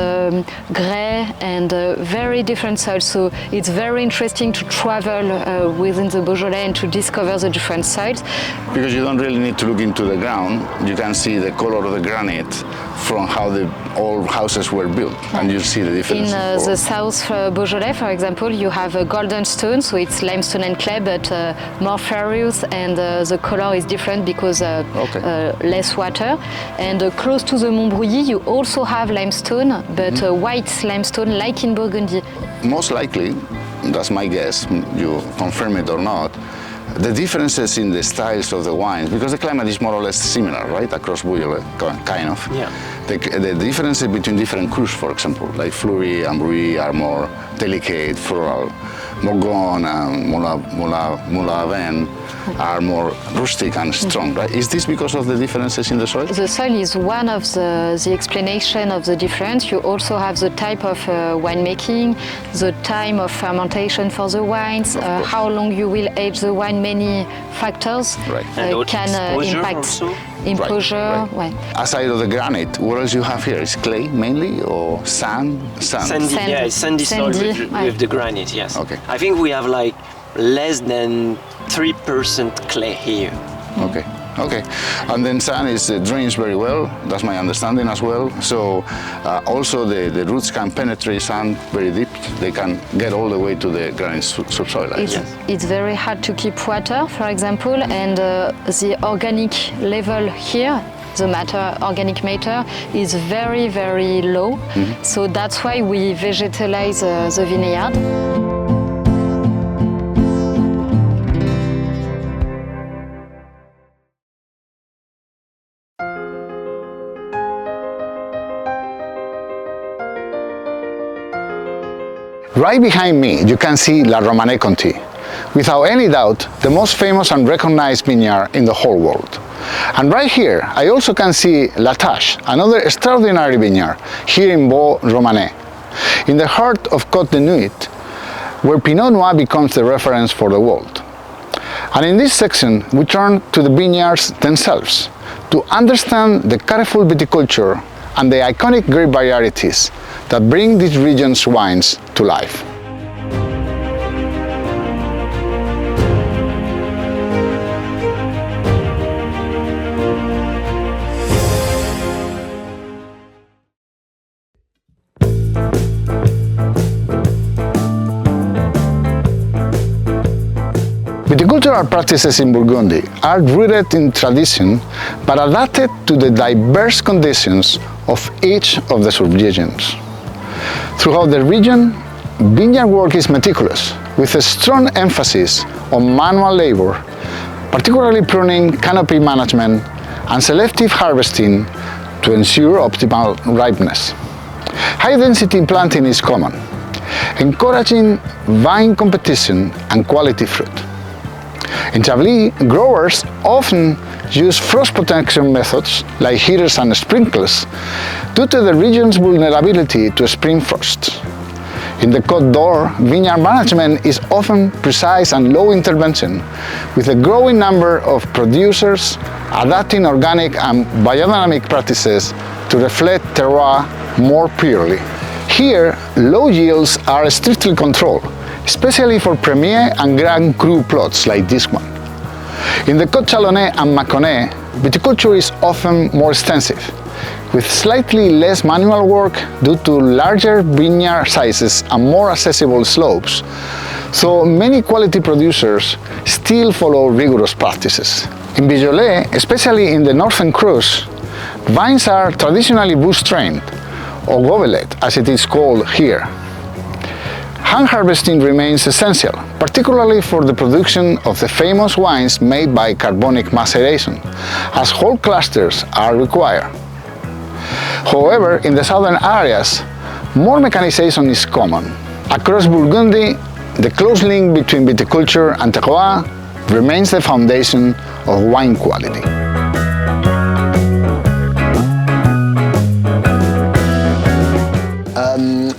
grey and very different soils. So it's very interesting to travel within the Beaujolais and to discover the different soils.
Because you don't really need to look into the ground. You can see the color of the granite from how the old houses were built, and you see the difference.
In the south Beaujolais, for example, you have a golden stone, so it's limestone and clay, but more ferrous, and the color is different because less water. And close to the Mont Brouilly, you also have limestone, but white limestone, like in Burgundy.
Most likely, that's my guess, you confirm it or not, the differences in the styles of the wines, because the climate is more or less similar, right, across Beaujolais, kind of.
Yeah.
The differences between different crus, for example, like Fleury and Brouilly are more delicate, floral. Morgon and Moulin are more rustic and strong, right? Is this because of the differences in the soil?
The soil is one of the explanation of the difference. You also have the type of winemaking, the time of fermentation for the wines, how long you will age the wine, many factors
and
can impact.
Also?
Right,
enclosure.
right.
Ouais.
Aside of the granite, what else you have here? Is clay mainly or sand?
Sandy,
Sandy.
yeah, it's sandy soil
Sandy,
with the granite, yes.
Okay.
I think we have like less than 3% clay here.
Okay, okay. And then sand is drains very well. That's my understanding as well. So also the roots can penetrate sand very deep. They can get all the way to the granite subsoil.
It's very hard to keep water, for example, and the organic level here, the organic matter, is very, very low. So that's why we vegetalize the vineyard.
Right behind me, you can see La Romanée Conti, without any doubt, the most famous and recognized vineyard in the whole world. And right here, I also can see La Tâche, another extraordinary vineyard, here in Vaux Romanée, in the heart of Côte de Nuit, where Pinot Noir becomes the reference for the world. And in this section, we turn to the vineyards themselves, to understand the careful viticulture and the iconic grape varieties that bring this region's wines to life. Viticultural practices in Burgundy are rooted in tradition but adapted to the diverse conditions of each of the subregions. Throughout the region, vineyard work is meticulous, with a strong emphasis on manual labor, particularly pruning, canopy management, and selective harvesting to ensure optimal ripeness. High-density planting is common, encouraging vine competition and quality fruit. In Chablis, growers often use frost protection methods like heaters and sprinklers due to the region's vulnerability to spring frost. In the Côte d'Or, vineyard management is often precise and low intervention, with a growing number of producers adapting organic and biodynamic practices to reflect terroir more purely. Here, low yields are strictly controlled, especially for Premier and Grand Cru plots like this one. In the Côte Chalonnais and Mâconnais, viticulture is often more extensive, with slightly less manual work due to larger vineyard sizes and more accessible slopes, so many quality producers still follow rigorous practices. In Beaujolais, especially in the northern Crus, vines are traditionally bush-trained, or gobelet as it is called here. Hand harvesting remains essential, particularly for the production of the famous wines made by carbonic maceration, as whole clusters are required. However, in the southern areas, more mechanization is common. Across Burgundy, the close link between viticulture and terroir remains the foundation of wine quality.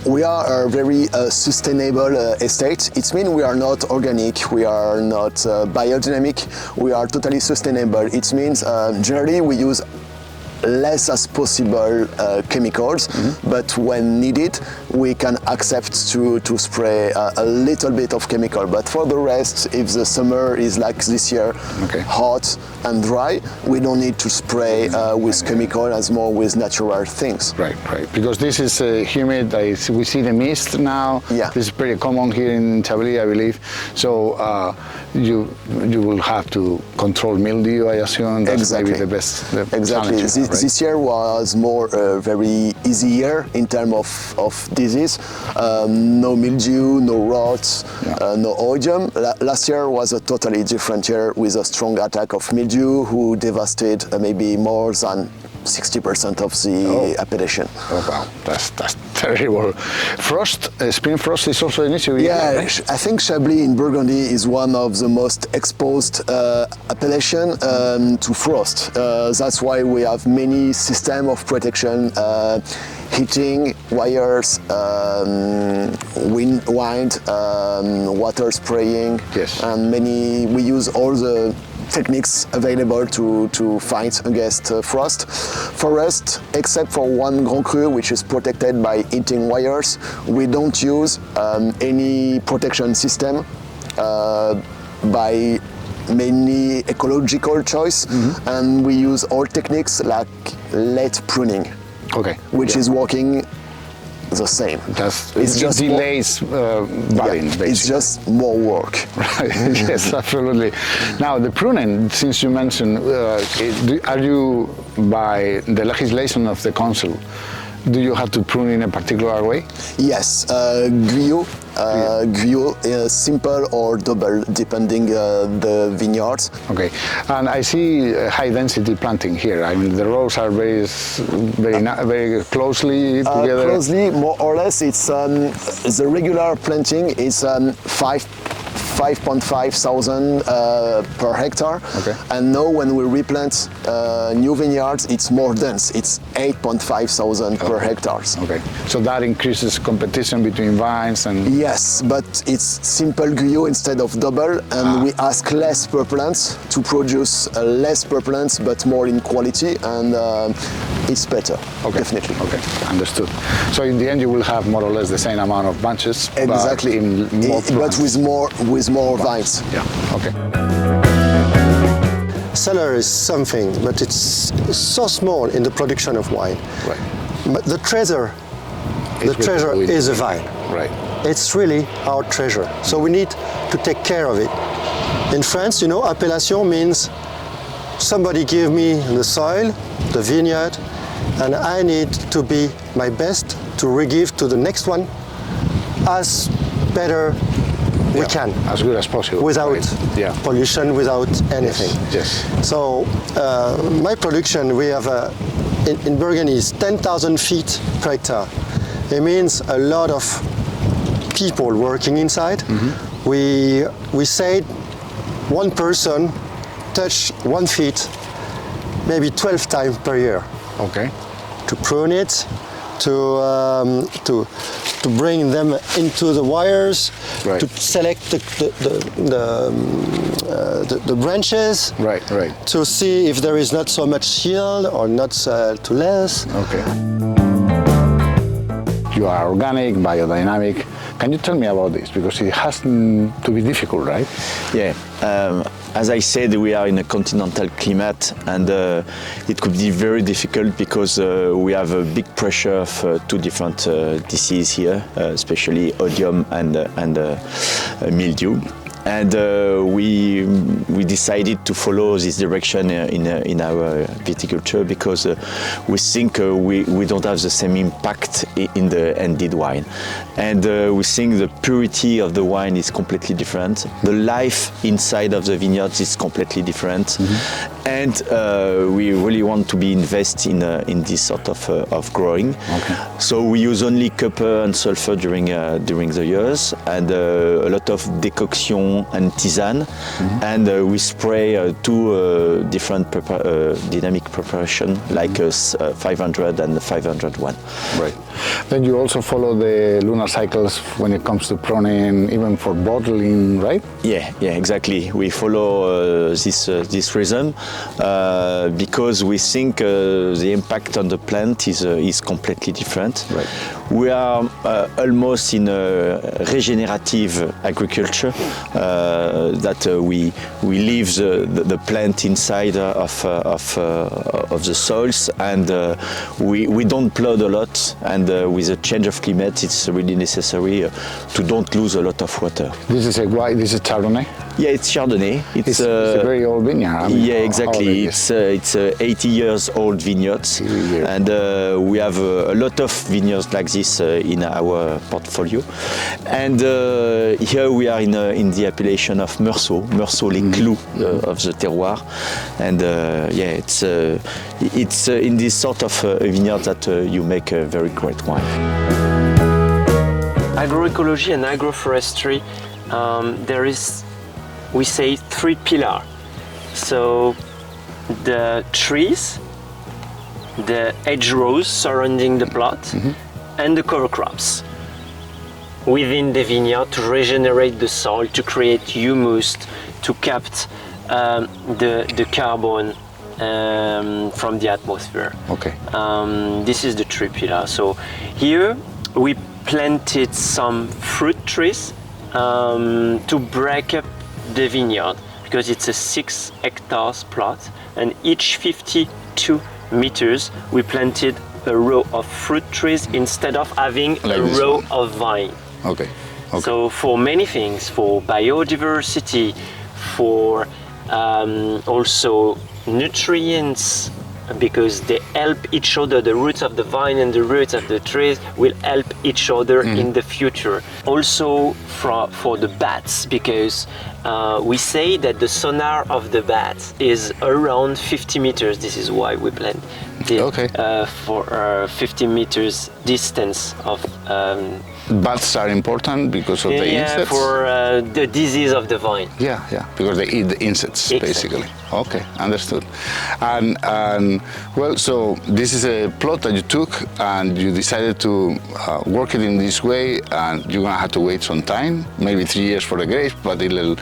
We are a very sustainable estate. It means we are not organic, we are not biodynamic, we are totally sustainable. It means generally we use less as possible chemicals, but when needed we can accept to spray a little bit of chemical, but for the rest, if the summer is like this year, hot and dry, we don't need to spray with chemical, as more with natural things.
Right, because this is humid. We see the mist now.
Yeah.
This is pretty common here in Chablis, I believe. So you will have to control mildew, I assume. That's maybe the best
exactly. This year was more very easy year in terms of disease. No mildew, no rot, no oidium. Last year was a totally different year with a strong attack of mildew who devastated maybe more than 60% of the appellation.
Oh wow, that's terrible. Frost, spring frost is also an issue.
Yeah,
right?
I think Chablis in Burgundy is one of the most exposed appellation to frost. That's why we have many systems of protection, heating, wires, wind, water spraying,
yes.
and we use all the techniques available to fight against frost. For us, except for one Grand Cru, which is protected by heating wires, we don't use any protection system by mainly ecological choice, and we use all techniques like late pruning, which is working the same.
It just delays budding, basically.
It's just more work.
Right. Yes, absolutely. Now, the pruning, since you mentioned, are you, by the legislation of the council, do you have to prune in a particular way?
Yes, guyot, simple or double, depending the vineyards.
Okay, and I see high density planting here. I mean, the rows are very closely together.
Closely, more or less, it's the regular planting is 5.5 thousand per hectare, and now when we replant new vineyards, it's more dense. It's 8.5 thousand per hectares.
Okay, so that increases competition between vines and...
Yes, but it's simple guyot instead of double, and we ask less per plant to produce less per plant, but more in quality, and it's better, definitely.
Okay, understood. So in the end, you will have more or less the same amount of bunches,
exactly, but with more vines.
Yeah. Okay.
Cellar is something, but it's so small in the production of wine.
Right.
But the treasure is a vine.
Right.
It's really our treasure. So we need to take care of it. In France, you know, appellation means somebody give me the soil, the vineyard, and I need to be my best to re-give to the next one as better we can.
As good as possible.
Without pollution, without anything.
Yes.
So my production, we have in Burgundy is 10,000 feet per hectare. It means a lot of people working inside. We say one person touch 1 feet maybe 12 times per year.
Okay.
To prune it, to bring them into the wires, to select the branches, to see if there is not so much yield or not too less.
Okay. You are organic, biodynamic. Can you tell me about this? Because it has to be difficult, right?
Yeah. As I said, we are in a continental climate, and it could be very difficult because we have a big pressure of two different diseases here, especially odium and mildew. And we decided to follow this direction in our viticulture because we think we don't have the same impact in the ended wine. And we think the purity of the wine is completely different. The life inside of the vineyards is completely different. And we really want to be invested in this sort of growing. So we use only copper and sulfur during the years, and a lot of decoction and tisane, and we spray two different dynamic preparation like 500 and 501.
Right. Then you also follow the lunar cycles when it comes to pruning, even for bottling, right?
Yeah, exactly. We follow this rhythm because we think the impact on the plant is completely different.
Right.
We are almost in a regenerative agriculture that we leave the plant inside of the soils, and we don't plough a lot, and with a change of climate it's really necessary to don't lose a lot of water.
This is Chardonnay?
Yeah, it's Chardonnay.
It's a very old vineyard. I mean,
yeah, exactly. It's 80 years old vineyards, and we have a lot of vineyards like this in our portfolio. And here we are in the appellation of Meursault, les clous of the terroir. And yeah, it's in this sort of vineyard that you make a very great wine.
Agroecology and agroforestry, there is, we say, 3 pillars. So the trees, the hedgerows surrounding the plot, and the cover crops within the vineyard to regenerate the soil, to create humus, to capture the carbon from the atmosphere.
Okay.
This is the tree pillar. So here we planted some fruit trees to break up the vineyard, because it's a 6 hectares plot, and each 52 meters we planted a row of fruit trees instead of having
Like
a
this
row
one.
of vine.
Okay. Okay.
So for many things, for biodiversity, for also nutrients, because they help each other. The roots of the vine and the roots of the trees will help each other in the future. Also for the bats, because we say that the sonar of the bats is around 50 meters. This is why we plant for 50 meters distance of
Bats are important because of the insects?
for the disease of the vine.
Yeah, because they eat the insects,
Exactly.
basically. Okay, understood. And well, so this is a plot that you took and you decided to work it in this way, and you're gonna have to wait some time, maybe 3 years for the grapes, but a little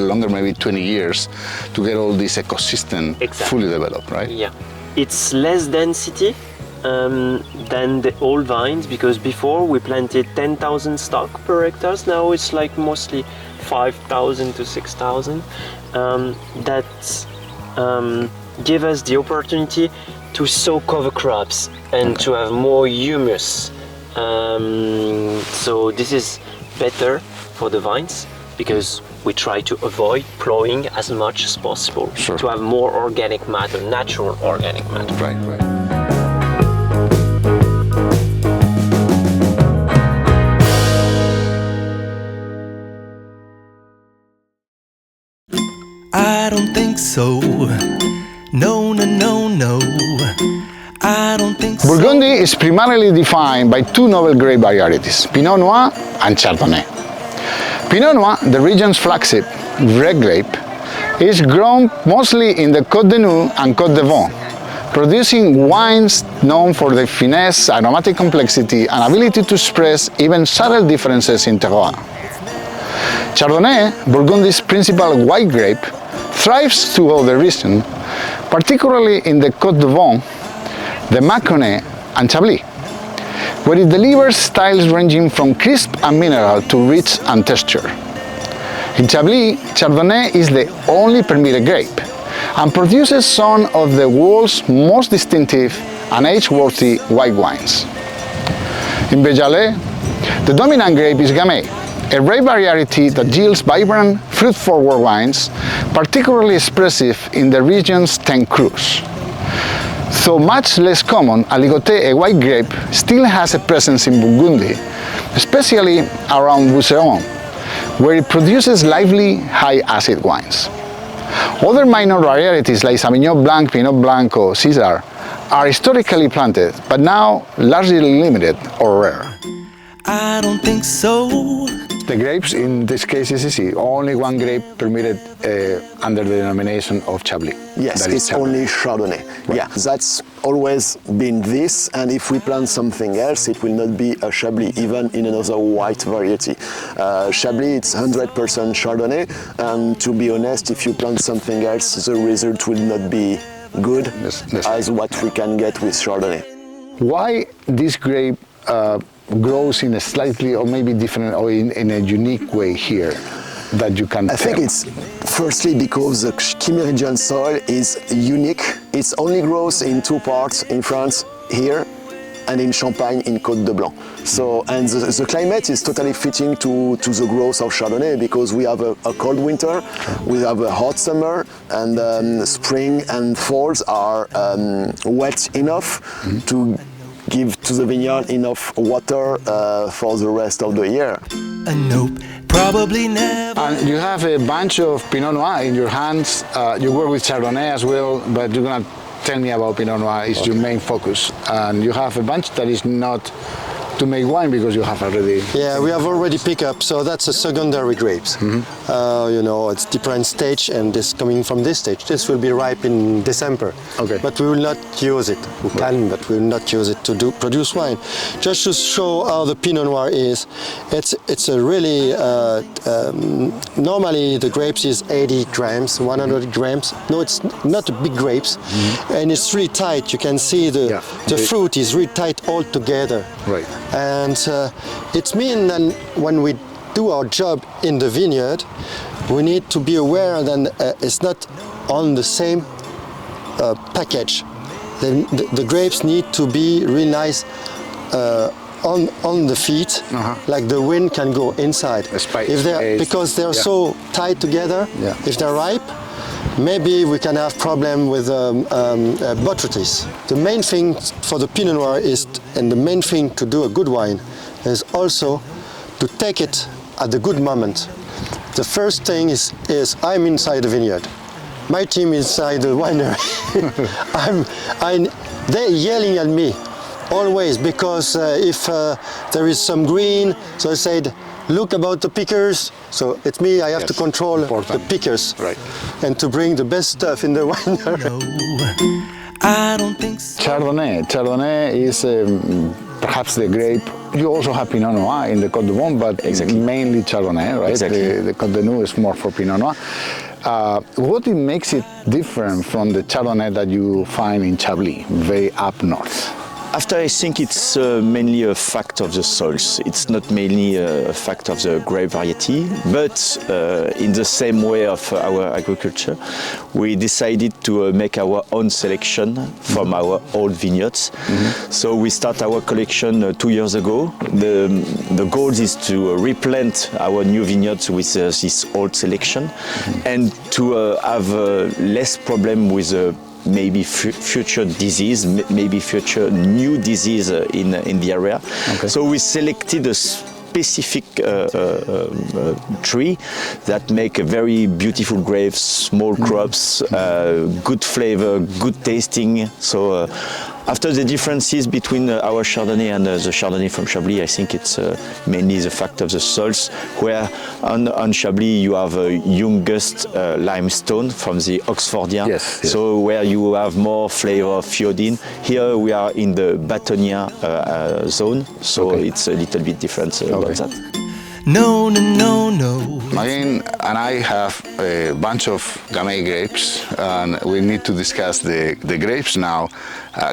longer, maybe 20 years, to get all this ecosystem fully developed, right?
Yeah, it's less density than the old vines, because before we planted 10,000 stock per hectares. Now it's like mostly 5,000 to 6,000. That give us the opportunity to sow cover crops and to have more humus. So this is better for the vines, because we try to avoid plowing as much as possible to have more organic matter, natural organic matter.
Right.
I don't think so. No. I don't think so.
Burgundy is primarily defined by two noble grape varieties, Pinot Noir and Chardonnay. Pinot Noir, the region's flagship red grape, is grown mostly in the Côte de Nou and Côte de Vaux, producing wines known for their finesse, aromatic complexity, and ability to express even subtle differences in terroir. Chardonnay, Burgundy's principal white grape, thrives throughout the region, particularly in the Côte de Vaux, the Mâconnais, and Chablis, where it delivers styles ranging from crisp and mineral to rich and texture. In Chablis, Chardonnay is the only permitted grape and produces some of the world's most distinctive and age-worthy white wines. In Beaujolais, the dominant grape is Gamay, a red variety that yields vibrant, fruit-forward wines, particularly expressive in the region's 10 crus. Though much less common, Aligoté, a white grape, still has a presence in Burgundy, especially around Bousseron, where it produces lively, high-acid wines. Other minor varieties like Sauvignon Blanc, Pinot Blanc, or César are historically planted, but now largely limited or rare.
I don't think so.
The grapes in this case is easy. Only one grape permitted under the denomination of Chablis.
Yes,
That is
it's
Chablis.
only Chardonnay. Yeah, that's always been this, and if we plant something else, it will not be a Chablis, even in another white variety. Chablis, it's 100% Chardonnay, and to be honest, if you plant something else, the result will not be good as what we can get with Chardonnay.
Why this grape grows in a slightly or maybe different or in a unique way here that you can
I think it's firstly because the Kiméridian soil is unique. It only grows in two parts in France, here, and in Champagne in Côte de Blanc. So, and the climate is totally fitting to the growth of Chardonnay, because we have a cold winter, we have a hot summer, and spring and falls are wet enough to give to the vineyard enough water for the rest of the year.
Nope, probably never.
And you have a bunch of Pinot Noir in your hands. You work with Chardonnay as well, but you're gonna tell me about Pinot Noir. It's your main focus, and you have a bunch that is not to make wine because you have already...
Yeah, we have already picked up, so that's a secondary grapes. You know, it's different stage, and this coming from this stage. This will be ripe in December.
Okay.
But we will not use it. We can, but we will not use it to produce wine. Just to show how the Pinot Noir is, it's a really, normally the grapes is 80 grams, 100 grams. No, it's not a big grapes, and it's really tight. You can see the fruit is really tight all together.
Right.
And it means that when we do our job in the vineyard, we need to be aware that it's not on the same package. The grapes need to be really nice on the feet, like the wind can go inside. Because they're so tight together, if they're ripe, maybe we can have problem with botrytis. The main thing for the Pinot Noir is, and the main thing to do a good wine, is also to take it at the good moment. The first thing is I'm inside the vineyard. My team is inside the winery. They're yelling at me always, because if there is some green, so I said, look about the pickers. So it's me, I have to control the pickers, and to bring the best stuff in the winery.
No, I don't think so.
Chardonnay is perhaps the grape. You also have Pinot Noir in the Côte de Beaune, but mainly Chardonnay, right?
Exactly.
The Côte de Nuit is more for Pinot Noir. What makes it different from the Chardonnay that you find in Chablis, very up north?
After, I think it's mainly a fact of the soils. It's not mainly a fact of the grape variety, but in the same way of our agriculture, we decided to make our own selection from our old vineyards. So we start our collection 2 years ago. The goal is to replant our new vineyards with this old selection and to have less problem with maybe future disease, maybe future new disease in the area. So we selected a specific tree that make a very beautiful grapes, small crops, good flavor, good tasting. So after the differences between our Chardonnay and the Chardonnay from Chablis, I think it's mainly the fact of the soils, where on Chablis you have a youngest limestone from the Oxfordian, so where you have more flavor of Fiodine. Here we are in the Batonia zone, so it's a little bit different about that.
No, no, no, no.
Magain and I have a bunch of Gamay grapes, and we need to discuss the grapes now.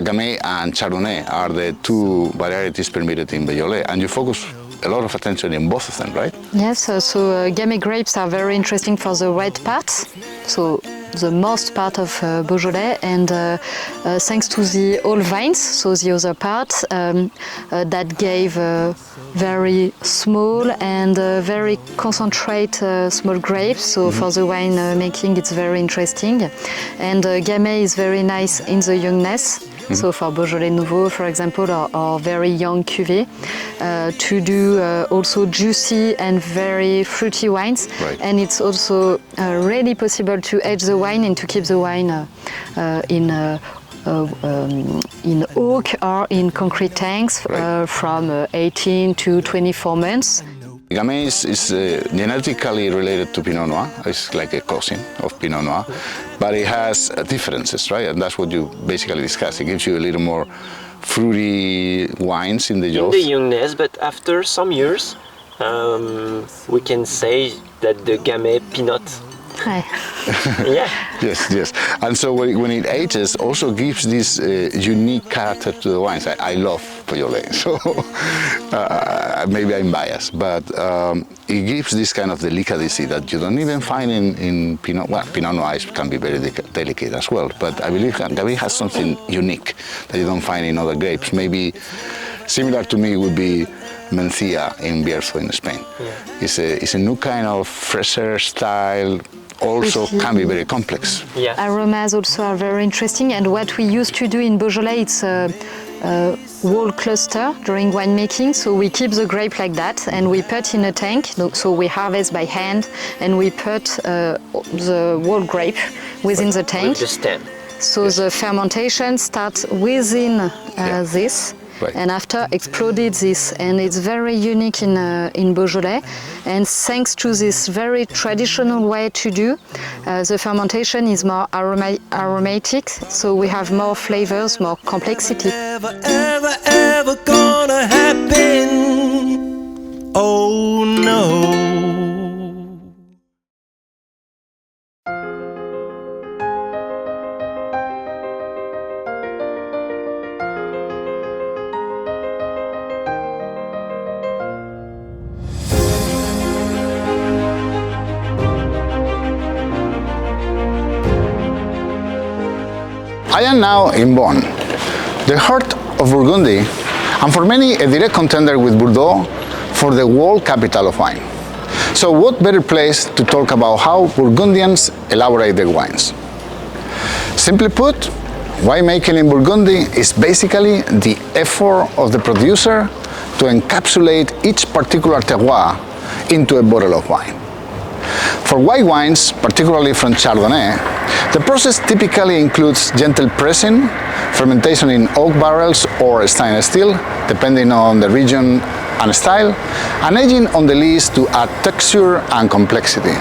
Gamay and Chardonnay are the two varieties permitted in Beaujolais, and you focus a lot of attention in both of them, right?
Yes, so Gamay grapes are very interesting for the red part, so the most part of Beaujolais, and thanks to the old vines, so the other part, that gave very small and very concentrate small grapes, so for the wine making it's very interesting. And Gamay is very nice in the youngness. So for Beaujolais Nouveau, for example, or very young cuvée, to do also juicy and very fruity wines. And it's also really possible to age the wine and to keep the wine in oak or in concrete tanks from 18 to 24 months.
Gamay is genetically related to Pinot Noir. It's like a cousin of Pinot Noir, but it has differences, right? And that's what you basically discuss. It gives you a little more fruity wines in the youth.
In the youngness, but after some years, we can say that the Gamay Pinot. Yeah.
Yes. And so when it ages, also gives this unique character to the wines. I love Beaujolais, so maybe I'm biased, but it gives this kind of delicacy that you don't even find in Pinot. Well, Pinot Noir can be very delicate as well, but I believe Gamay has something unique that you don't find in other grapes. Maybe similar to me would be Mencía in Bierzo in Spain. It's a new kind of fresher style. Also can be very complex.
Aromas also are very interesting, and what we used to do in Beaujolais, it's a whole cluster during winemaking. So we keep the grape like that and we put in a tank. So we harvest by hand and we put the whole grape within the tank.
With the stem.
So the fermentation starts within this.
Right.
and after exploded this, and it's very unique in Beaujolais. And thanks to this very traditional way to do, the fermentation is more aromatic, so we have more flavors, more complexity.
Ever, ever, ever gonna happen? Oh no.
I am now in Beaune, the heart of Burgundy, and for many a direct contender with Bordeaux for the world capital of wine. So what better place to talk about how Burgundians elaborate their wines? Simply put, winemaking in Burgundy is basically the effort of the producer to encapsulate each particular terroir into a bottle of wine. For white wines, particularly from Chardonnay, the process typically includes gentle pressing, fermentation in oak barrels or stainless steel, depending on the region and style, and aging on the lees to add texture and complexity.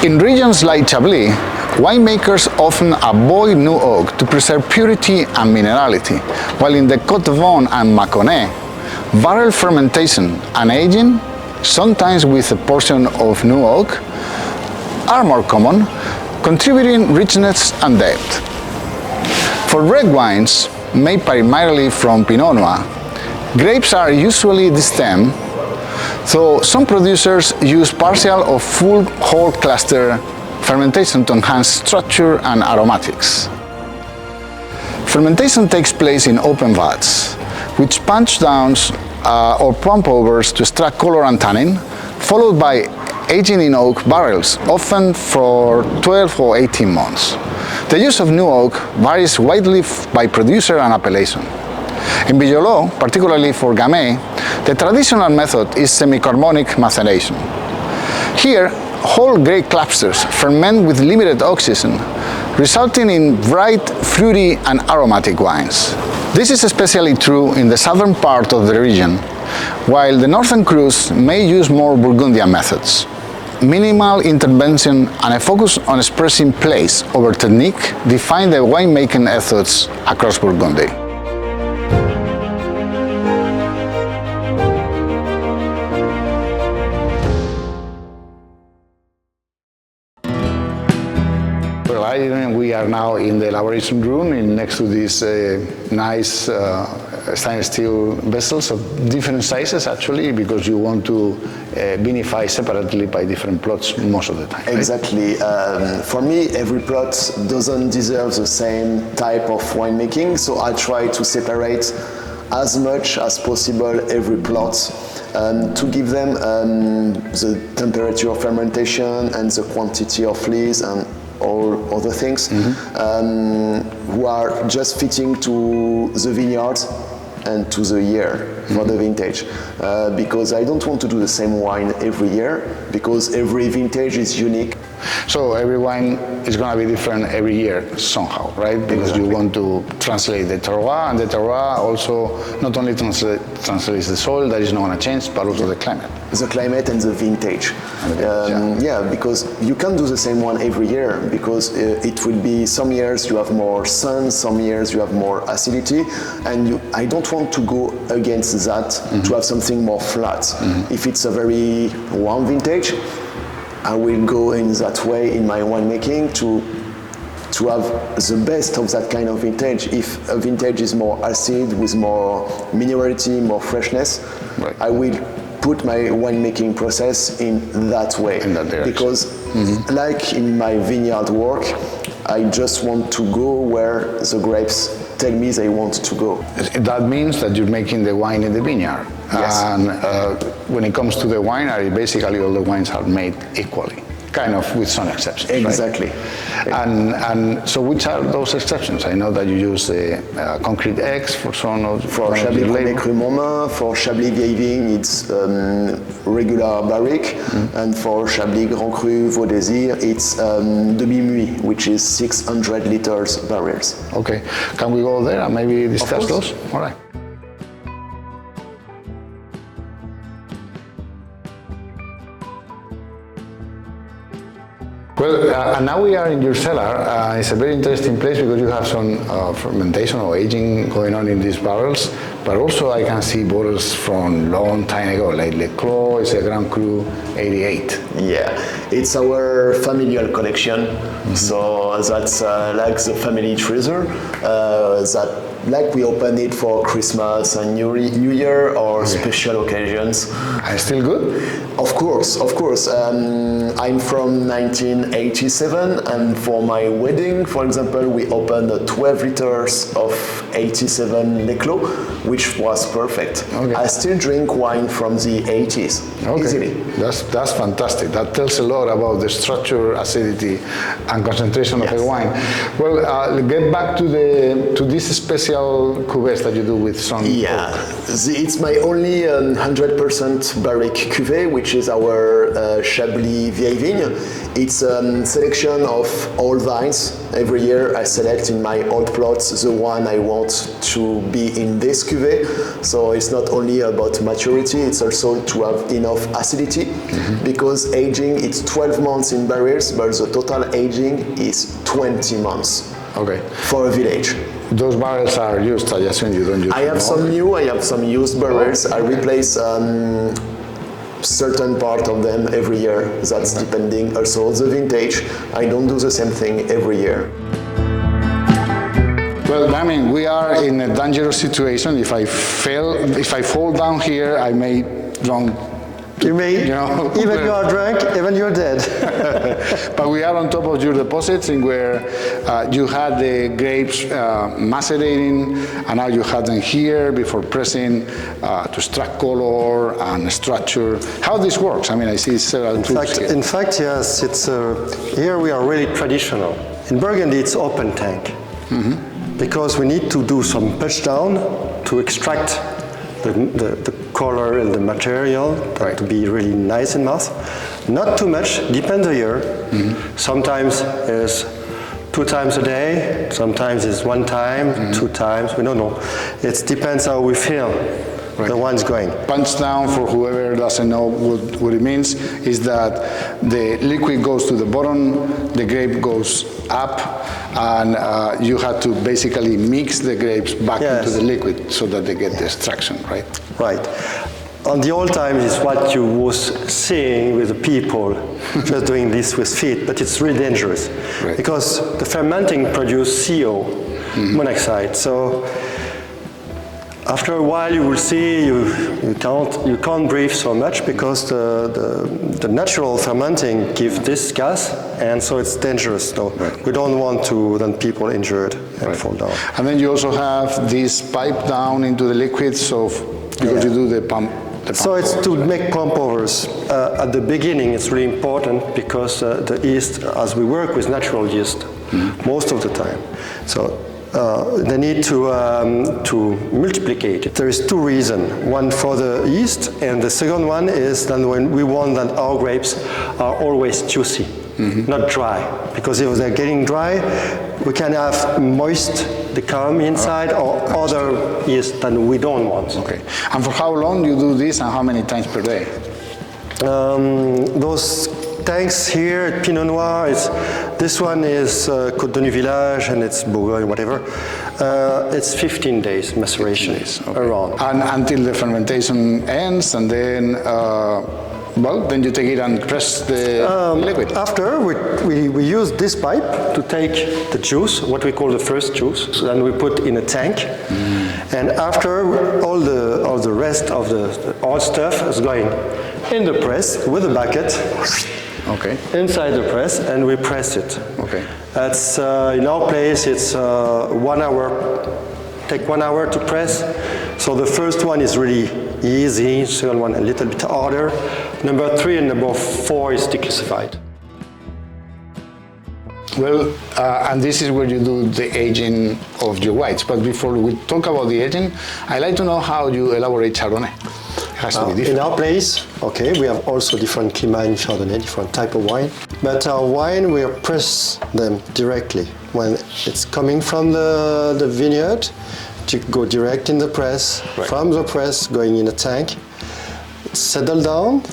In regions like Chablis, winemakers often avoid new oak to preserve purity and minerality, while in the Côte d'Yvonne and Mâconnais, barrel fermentation and aging, sometimes with a portion of new oak, are more common, contributing richness and depth. For red wines, made primarily from Pinot Noir, grapes are usually destemmed, though some producers use partial or full whole cluster fermentation to enhance structure and aromatics. Fermentation takes place in open vats, which punch downs or pump overs to extract color and tannin, followed by aging in oak barrels, often for 12 or 18 months. The use of new oak varies widely by producer and appellation. In Beaujolais, particularly for Gamay, the traditional method is semi-carbonic maceration. Here, whole grape clusters ferment with limited oxygen, resulting in bright, fruity and aromatic wines. This is especially true in the southern part of the region, while the northern crus may use more Burgundian methods. Minimal intervention and a focus on expressing place over technique define the winemaking methods across Burgundy. We are now in the elaboration room next to these nice stainless steel vessels of different sizes, actually, because you want to vinify separately by different plots most of the time.
Exactly. Right? For me, every plot doesn't deserve the same type of winemaking, so I try to separate as much as possible every plot to give them the temperature of fermentation and the quantity of lees and all other things who are just fitting to the vineyard and to the year for the vintage, because I don't want to do the same wine every year, because every vintage is unique.
So every wine is going to be different every year somehow, right? Because exactly. You want to translate the terroir, and the terroir also not only translates the soil, that is not going to change, but also the climate.
The climate and the vintage. Yeah, because you can't do the same one every year, because it will be some years you have more sun, some years you have more acidity, and I don't want to go against that to have something more flat. If it's a very warm vintage, I will go in that way in my winemaking to have the best of that kind of vintage. If a vintage is more acid with more minerality, more freshness, right. I will put my winemaking process in that way. In that direction. Because like in my vineyard work, I just want to go where the grapes tell me they want to go.
That means that you're making the wine in the vineyard.
Yes.
And when it comes to the winery, basically all the wines are made equally, kind of with some exceptions.
Exactly.
Right? And so which are those exceptions? I know that you use concrete eggs for some of
For Chablis Premier Cru Montmain, for Chablis Vieille Vigne, it's regular barrique, and for Chablis Grand Cru Vau Désir, it's demi-muit, which is 600 liters barrels.
Okay, can we go there and maybe discuss those? All right. Well, and now we are in your cellar. It's a very interesting place because you have some fermentation or aging going on in these barrels, but also I can see bottles from long time ago, like Le Clos, it's a Grand Cru 88.
Yeah, it's our familial collection, so that's like the family treasure, that like we open it for Christmas and New Year or special occasions.
And still good?
Of course, of course. I'm from 1987, and for my wedding, for example, we opened 12 liters of 87 Le Clos, which was perfect.
Okay.
I still drink wine from the 80s, easily.
That's fantastic. That tells a lot about the structure, acidity, and concentration of a wine. Well, get back to this special cuvées that you do with some.
Yeah, it's my only 100% barrique cuvée, which is our Chablis Vieille Vigne. It's a selection of old vines. Every year I select in my old plots the one I want to be in this cuvée. So it's not only about maturity, it's also to have enough acidity, because aging it's 12 months in barrels, but the total aging is 20 months.
Okay.
For a village.
Those barrels are used, I assume you don't use
I have some new, I have some used barrels. I replace certain part of them every year. That's depending also on the vintage. I don't do the same thing every year.
Well, I mean, we are in a dangerous situation. If I fall down here, I may drown.
You may, even you are drunk, even you're dead.
But we are on top of your deposits in where you had the grapes macerating, and now you have them here before pressing to extract color and structure. How this works? I mean, I see several tools here.
In fact, yes, it's here we are really traditional. In Burgundy, it's open tank, because we need to do some push down to extract the color and the material to be really nice in mouth. Not too much, depends the year. Sometimes it's 2 times a day, sometimes it's 1 time, 2 times, we don't know. It depends how we feel the wine's going.
Punch down, for whoever doesn't know what it means, is that the liquid goes to the bottom, the grape goes up, and you have to basically mix the grapes back into the liquid so that they get the extraction, right?
Right. On the old times, it's what you was seeing with the people just doing this with feet, but it's really dangerous because the fermenting produces CO, monoxide. So after a while, you will see you can't breathe so much because the natural fermenting gives this gas, and so it's dangerous. So we don't want to then people injured and fall down.
And then you also have this pipe down into the liquid, so because you do the pump.
So it's to make pump overs. At the beginning, it's really important because the yeast, as we work with natural yeast most of the time, so they need to multiplicate it. There is 2 reasons. One for the yeast, and the second one is then when we want that our grapes are always juicy, not dry. Because if they're getting dry, we can have moist the come inside or other yeast that we don't want.
Okay. And for how long you do this, and how many times per day?
Those tanks here at Pinot Noir, this one is Côte de Nu Village and it's Bourgogne, whatever. It's 15 days maceration around.
And until the fermentation ends, and then, then you take it and press the liquid.
After, we use this pipe to take the juice, what we call the first juice, so then we put in a tank. And after, all the rest of the old stuff is going in the press with a bucket.
Okay.
Inside the press, and we press it.
Okay.
That's in our place. It's 1 hour. Take 1 hour to press. So the first one is really easy. Second one a little bit harder. Number 3 and number 4 is declassified.
Well, and this is where you do the aging of your whites. But before we talk about the aging, I'd like to know how you elaborate Chardonnay. Has to be different.
In our place, we have also different clima in Chardonnay, different type of wine. But our wine, we press them directly. When it's coming from the vineyard, to go direct in the press, from the press going in a tank, settle down,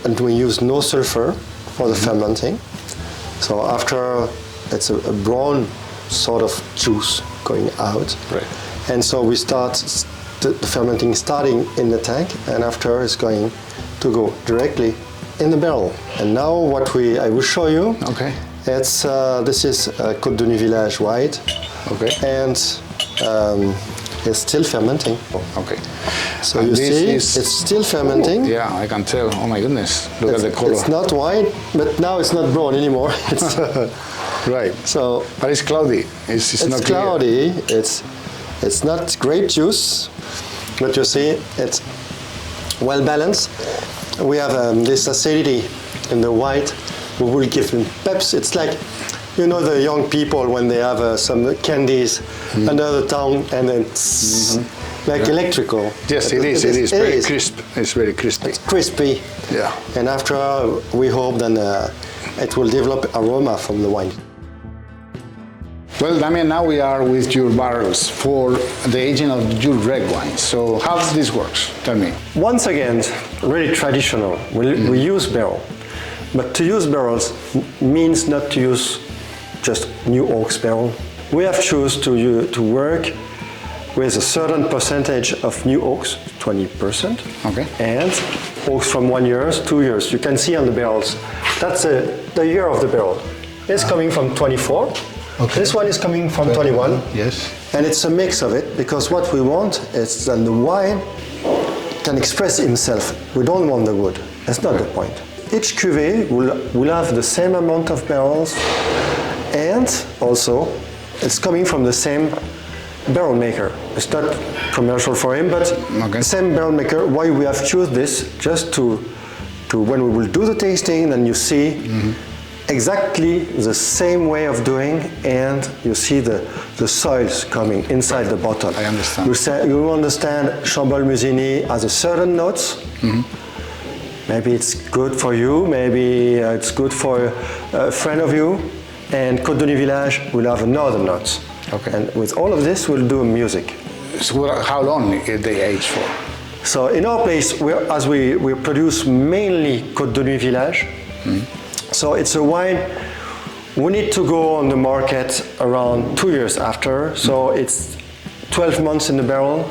and we use no sulfur for the fermenting. So after it's a brown sort of juice going out.
Right.
And so we start the fermenting starting in the tank, and after it's going to go directly in the barrel. And now what I will show you.
Okay.
It's this is Côte de Nuit Village white.
Okay.
And it's still fermenting.
Okay.
So
And
you
this
see,
is-
it's still fermenting.
Yeah, I can tell. Oh my goodness! Look at the color.
It's not white, but now it's not brown anymore. It's
Right.
so
But it's cloudy. It's not clear.
cloudy. It's not grape juice, but you see it's well balanced. We have this acidity in the white. We will give them peps. It's like, you know, the young people when they have some candies under the tongue and then like electrical.
Yes, it is. It is very crisp. It's very crispy.
It's crispy.
Yeah.
And after we hope then it will develop aroma from the wine.
Well, Damien, now we are with your barrels for the aging of your red wines. So how this works? Tell me.
Once again, really traditional. We use barrel. But to use barrels means not to use just new oaks barrel. We have chosen to work with a certain percentage of new oaks, 20%,
Okay.
and oaks from 1 year, 2 years. You can see on the barrels. That's the year of the barrel. It's coming from 24.
Okay.
This one is coming from 21.
Yes.
And it's a mix of it, because what we want is that the wine can express himself. We don't want the wood. That's not the point. Each cuvée will have the same amount of barrels, and also it's coming from the same barrel maker. It's not commercial for him, but
Okay.
same barrel maker. Why we have chosen this? Just to when we will do the tasting, then you see exactly the same way of doing, and you see the soils coming inside the bottle.
I understand.
You understand Chambol Musigny has a certain notes. Maybe it's good for you, maybe it's good for a friend of you, and Côte de Nuit Village will have another notes.
Okay.
And with all of this, we'll do music.
So how long they age for?
So in our place, we produce mainly Côte de Nuit Village. So it's a wine we need to go on the market around 2 years after. So it's 12 months in the barrel,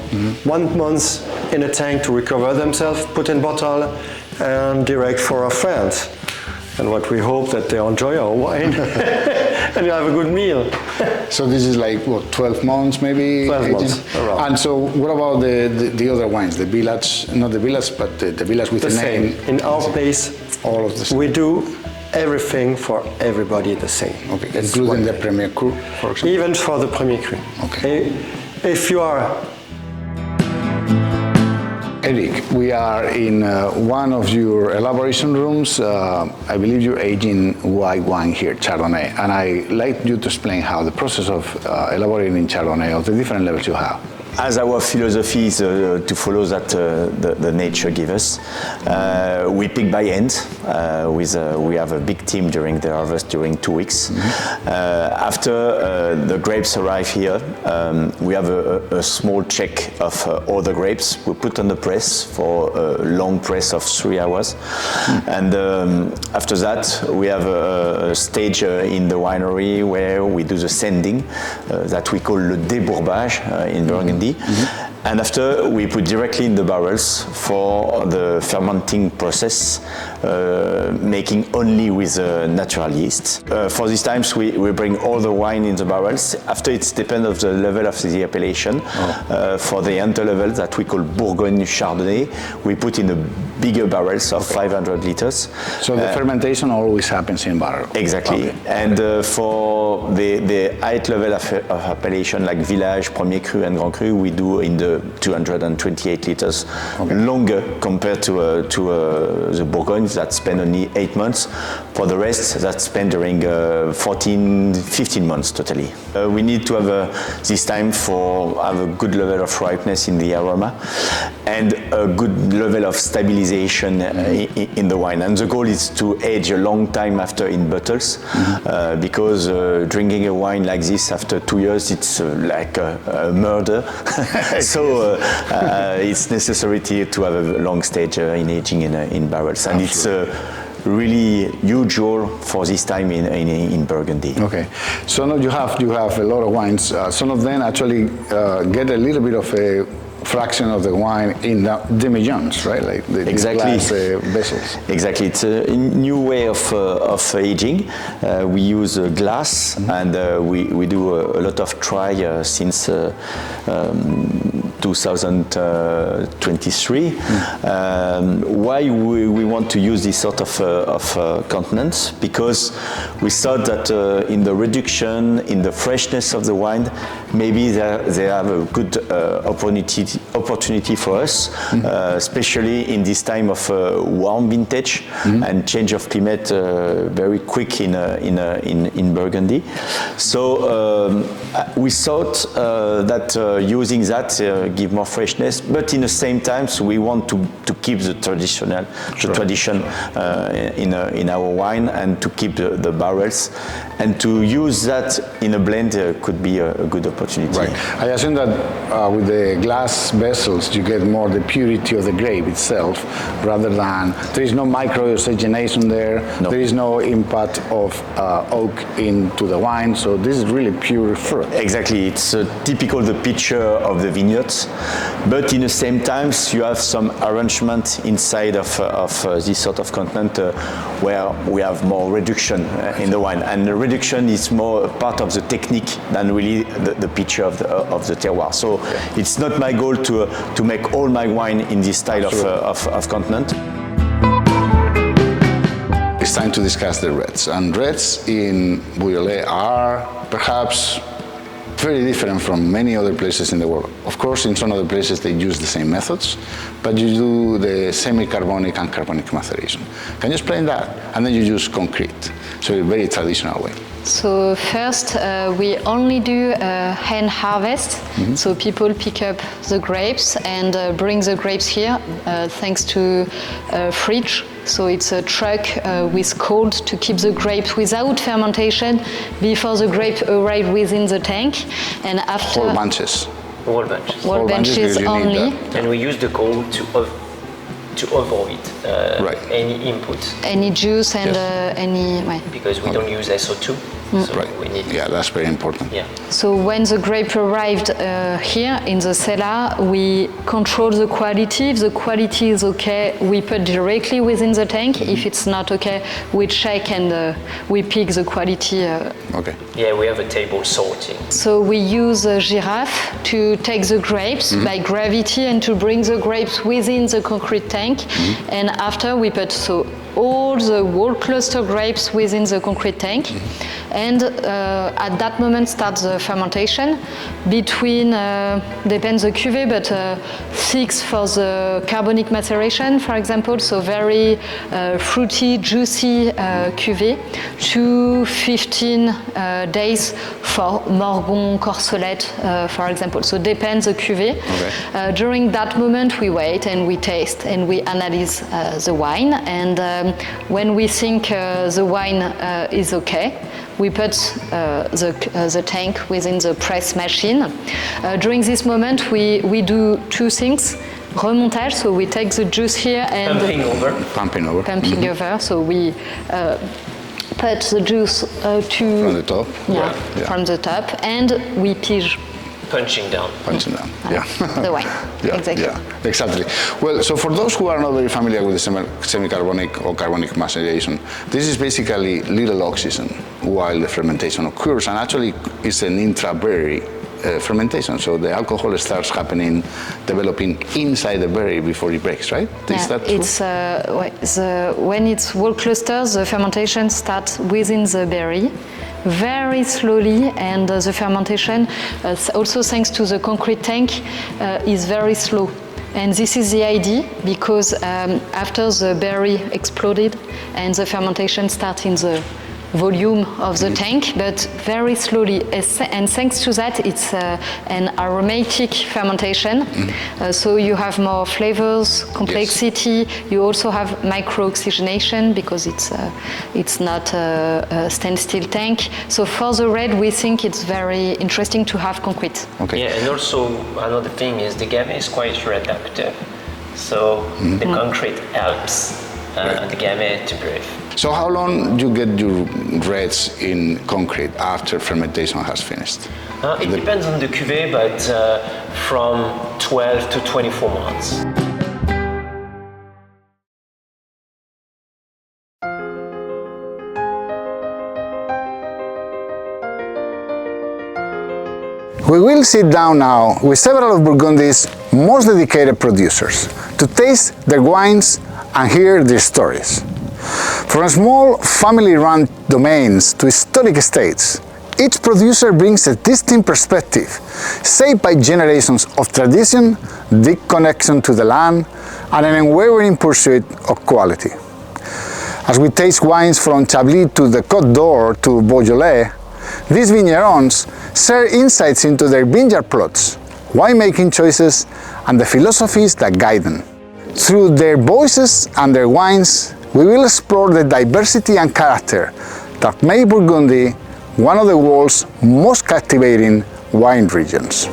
1 month in a tank to recover themselves, put in bottle, and direct for our friends. And what we hope that they enjoy our wine and you have a good meal.
So this is like what, 12 months maybe?
12
18?
months, around.
And so what about the other wines, the village, not the village, but the village with
The
the
same.
name?
In our place,
All of the same.
we do everything for everybody the same.
Okay,
It's
including
one
the
day.
Premier Cru, for example?
Even for the Premier Cru.
Okay.
If you are
Eric, we are in one of your elaboration rooms. I believe you're aging white wine here, Chardonnay, and I'd like you to explain how the process of elaborating Chardonnay, of the different levels you have.
As our philosophy is to follow that the nature gives us, we pick by hand. We have a big team during the harvest during 2 weeks. After the grapes arrive here, we have a small check of all the grapes. We put on the press for a long press of 3 hours, and after that we have a stage in the winery where we do the sanding that we call le débourbage in Burgundy. And after we put directly in the barrels for the fermenting process, making only with natural yeast. For these times we bring all the wine in the barrels. After it depends on the level of the appellation. For the enter level that we call Bourgogne Chardonnay, we put in the bigger barrels of 500 liters.
So the fermentation always happens in barrel.
Exactly.
Okay.
And for the height level of appellation like Village, Premier Cru and Grand Cru, we do in the 228 liters, longer compared to the Bourgogne that spend only 8 months. For the rest, that spend during 15 months totally. We need to have this time have a good level of ripeness in the aroma and a good level of stabilization in the wine. And the goal is to age a long time after in bottles, because drinking a wine like this after 2 years, it's like a murder. So it's necessary to have a long stage in aging in barrels. And it's really usual for this time in Burgundy.
Okay, so now you have a lot of wines. Some of them actually get a little bit of a fraction of the wine in the demi-johns, right? Like these glass vessels.
Exactly, it's a new way of aging. We use glass, and we do a lot of try since 2023. Why we want to use this sort of continents? Because we thought that in the reduction, in the freshness of the wine, maybe they have a good opportunity for us, especially in this time of warm vintage and change of climate very quick in Burgundy. So we thought that using that give more freshness, but in the same time, so we want to keep the tradition in our wine and to keep the barrels, and to use that in a blend could be a good opportunity.
Right. I assume that with the glass vessels, you get more the purity of the grape itself, rather than there is no micro-oxygenation there.
No.
There is no impact of oak into the wine. So this is really pure fruit.
Exactly, it's typical the picture of the vineyards, but in the same time you have some arrangement inside of this sort of content where we have more reduction in the wine, and the reduction is more part of the technique than really the picture of the terroir. So it's not my goal to make all my wine in this style of continent.
It's time to discuss the reds. And reds in Beaujolais are perhaps very different from many other places in the world. Of course, in some other places they use the same methods, but you do the semi-carbonic and carbonic maceration. Can you explain that? And then you use concrete, so a very traditional way.
So first, we only do hand harvest. So people pick up the grapes and bring the grapes here, thanks to a fridge. So it's a truck with cold to keep the grapes without fermentation before the grape arrive within the tank, and after
Whole bunches.
Whole bunches.
whole bunches only.
And we use the cold to avoid any input.
Any juice and any.
Because we don't use SO2. So we need
that's very important.
Yeah.
So when the grape arrived here in the cellar, we control the quality. If the quality is okay, we put directly within the tank. If it's not okay, we check and we pick the quality.
Okay.
Yeah, we have a table sorting.
So we use a giraffe to take the grapes by gravity and to bring the grapes within the concrete tank. And after we put all the whole cluster grapes within the concrete tank. And at that moment starts the fermentation between, depends the cuvée, but 6 for the carbonic maceration, for example, so very fruity, juicy cuvée, to 15 days for Morgon, Corsolette, for example. So depends the cuvée. Okay. During that moment we wait and we taste and we analyze the wine, and when we think the wine is okay, we put the tank within the press machine. During this moment, we do 2 things. Remontage, so we take the juice here and
pumping over.
So we put the juice
from the top.
From the top, and we pige.
Punching down.
The wine. Exactly.
Yeah, exactly. Well, so for those who are not very familiar with the semi-carbonic or carbonic maceration, this is basically little oxygen while the fermentation occurs, and actually it's an intra-berry fermentation. So the alcohol starts developing inside the berry before it breaks, right? Is that true?
It's when it's whole clusters, the fermentation starts within the berry, very slowly, and the fermentation, also thanks to the concrete tank, is very slow. And this is the idea, because after the berry exploded and the fermentation starts in the volume of the tank, but very slowly. And thanks to that, it's an aromatic fermentation. So you have more flavors, complexity. You also have micro-oxygenation because it's not a standstill tank. So for the red, we think it's very interesting to have concrete.
Okay.
Yeah, and also another thing is the agave is quite reductive. So the concrete helps and the gamay to breathe.
So how long do you get your reds in concrete after fermentation has finished?
It depends on the cuvée, but from 12 to 24 months.
We will sit down now with several of Burgundy's most dedicated producers to taste their wines and hear their stories. From small family-run domains to historic estates, each producer brings a distinct perspective, shaped by generations of tradition, deep connection to the land, and an unwavering pursuit of quality. As we taste wines from Chablis to the Côte d'Or to Beaujolais, these vignerons share insights into their vineyard plots, winemaking choices, and the philosophies that guide them. Through their voices and their wines, we will explore the diversity and character that make Burgundy one of the world's most captivating wine regions.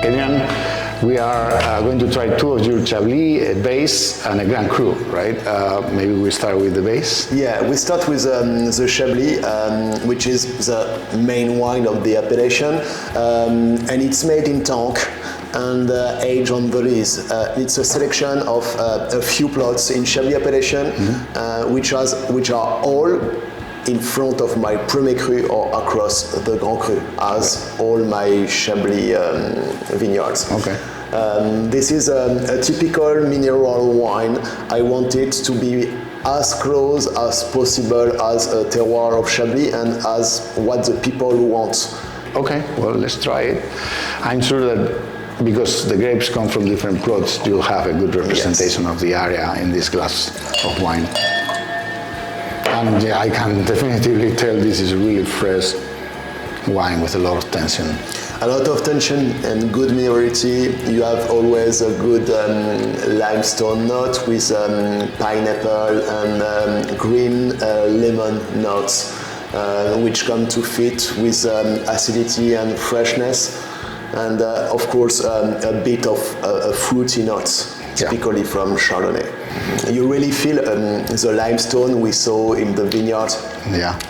Adrian, we are going to try two of your Chablis, a base and a Grand Cru, right? Maybe we start with the base.
Yeah, we start with the Chablis, which is the main wine of the appellation, and it's made in tank and aged on the lees. It's a selection of a few plots in Chablis appellation, which are all in front of my Premier Cru or across the Grand Cru, as all my Chablis vineyards.
Okay.
This is a typical mineral wine. I want it to be as close as possible as a terroir of Chablis and as what the people want.
Okay, well, let's try it. I'm sure that because the grapes come from different plots, you'll have a good representation of the area in this glass of wine. And yeah, I can definitively tell this is really fresh wine with a lot of tension.
A lot of tension and good minerality. You have always a good limestone note with pineapple and green lemon notes, which come to fit with acidity and freshness, and of course a bit of fruity notes, typically from Chardonnay. You really feel the limestone we saw in the vineyard,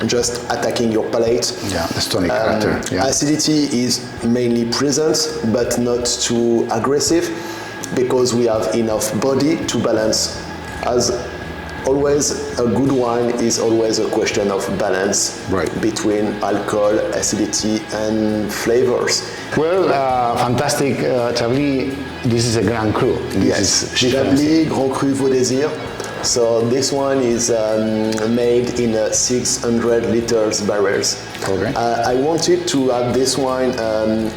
just attacking your palate.
Yeah, the stony character.
Acidity is mainly present, but not too aggressive, because we have enough body to balance. As always, a good wine is always a question of balance between alcohol, acidity, and flavors.
Well, fantastic, Chablis. This is a Grand Cru.
Yes, Chablis Grand Cru Vos Désirs. So this one is made in 600 liters barrels.
Okay.
I wanted to have this wine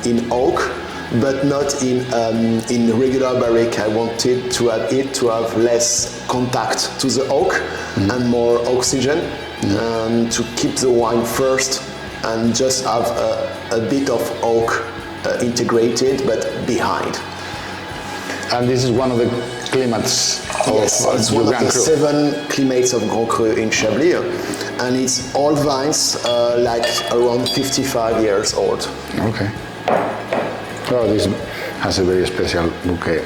in oak, but not in regular barrique. I wanted to have it to have less contact to the oak and more oxygen, to keep the wine first and just have a bit of oak integrated, but behind.
And this is one of the climates of
it's one of the 7 climates of Grand Cru in Chablis, and it's all vines like around 55 years old.
Okay. Oh, this has a very special bouquet.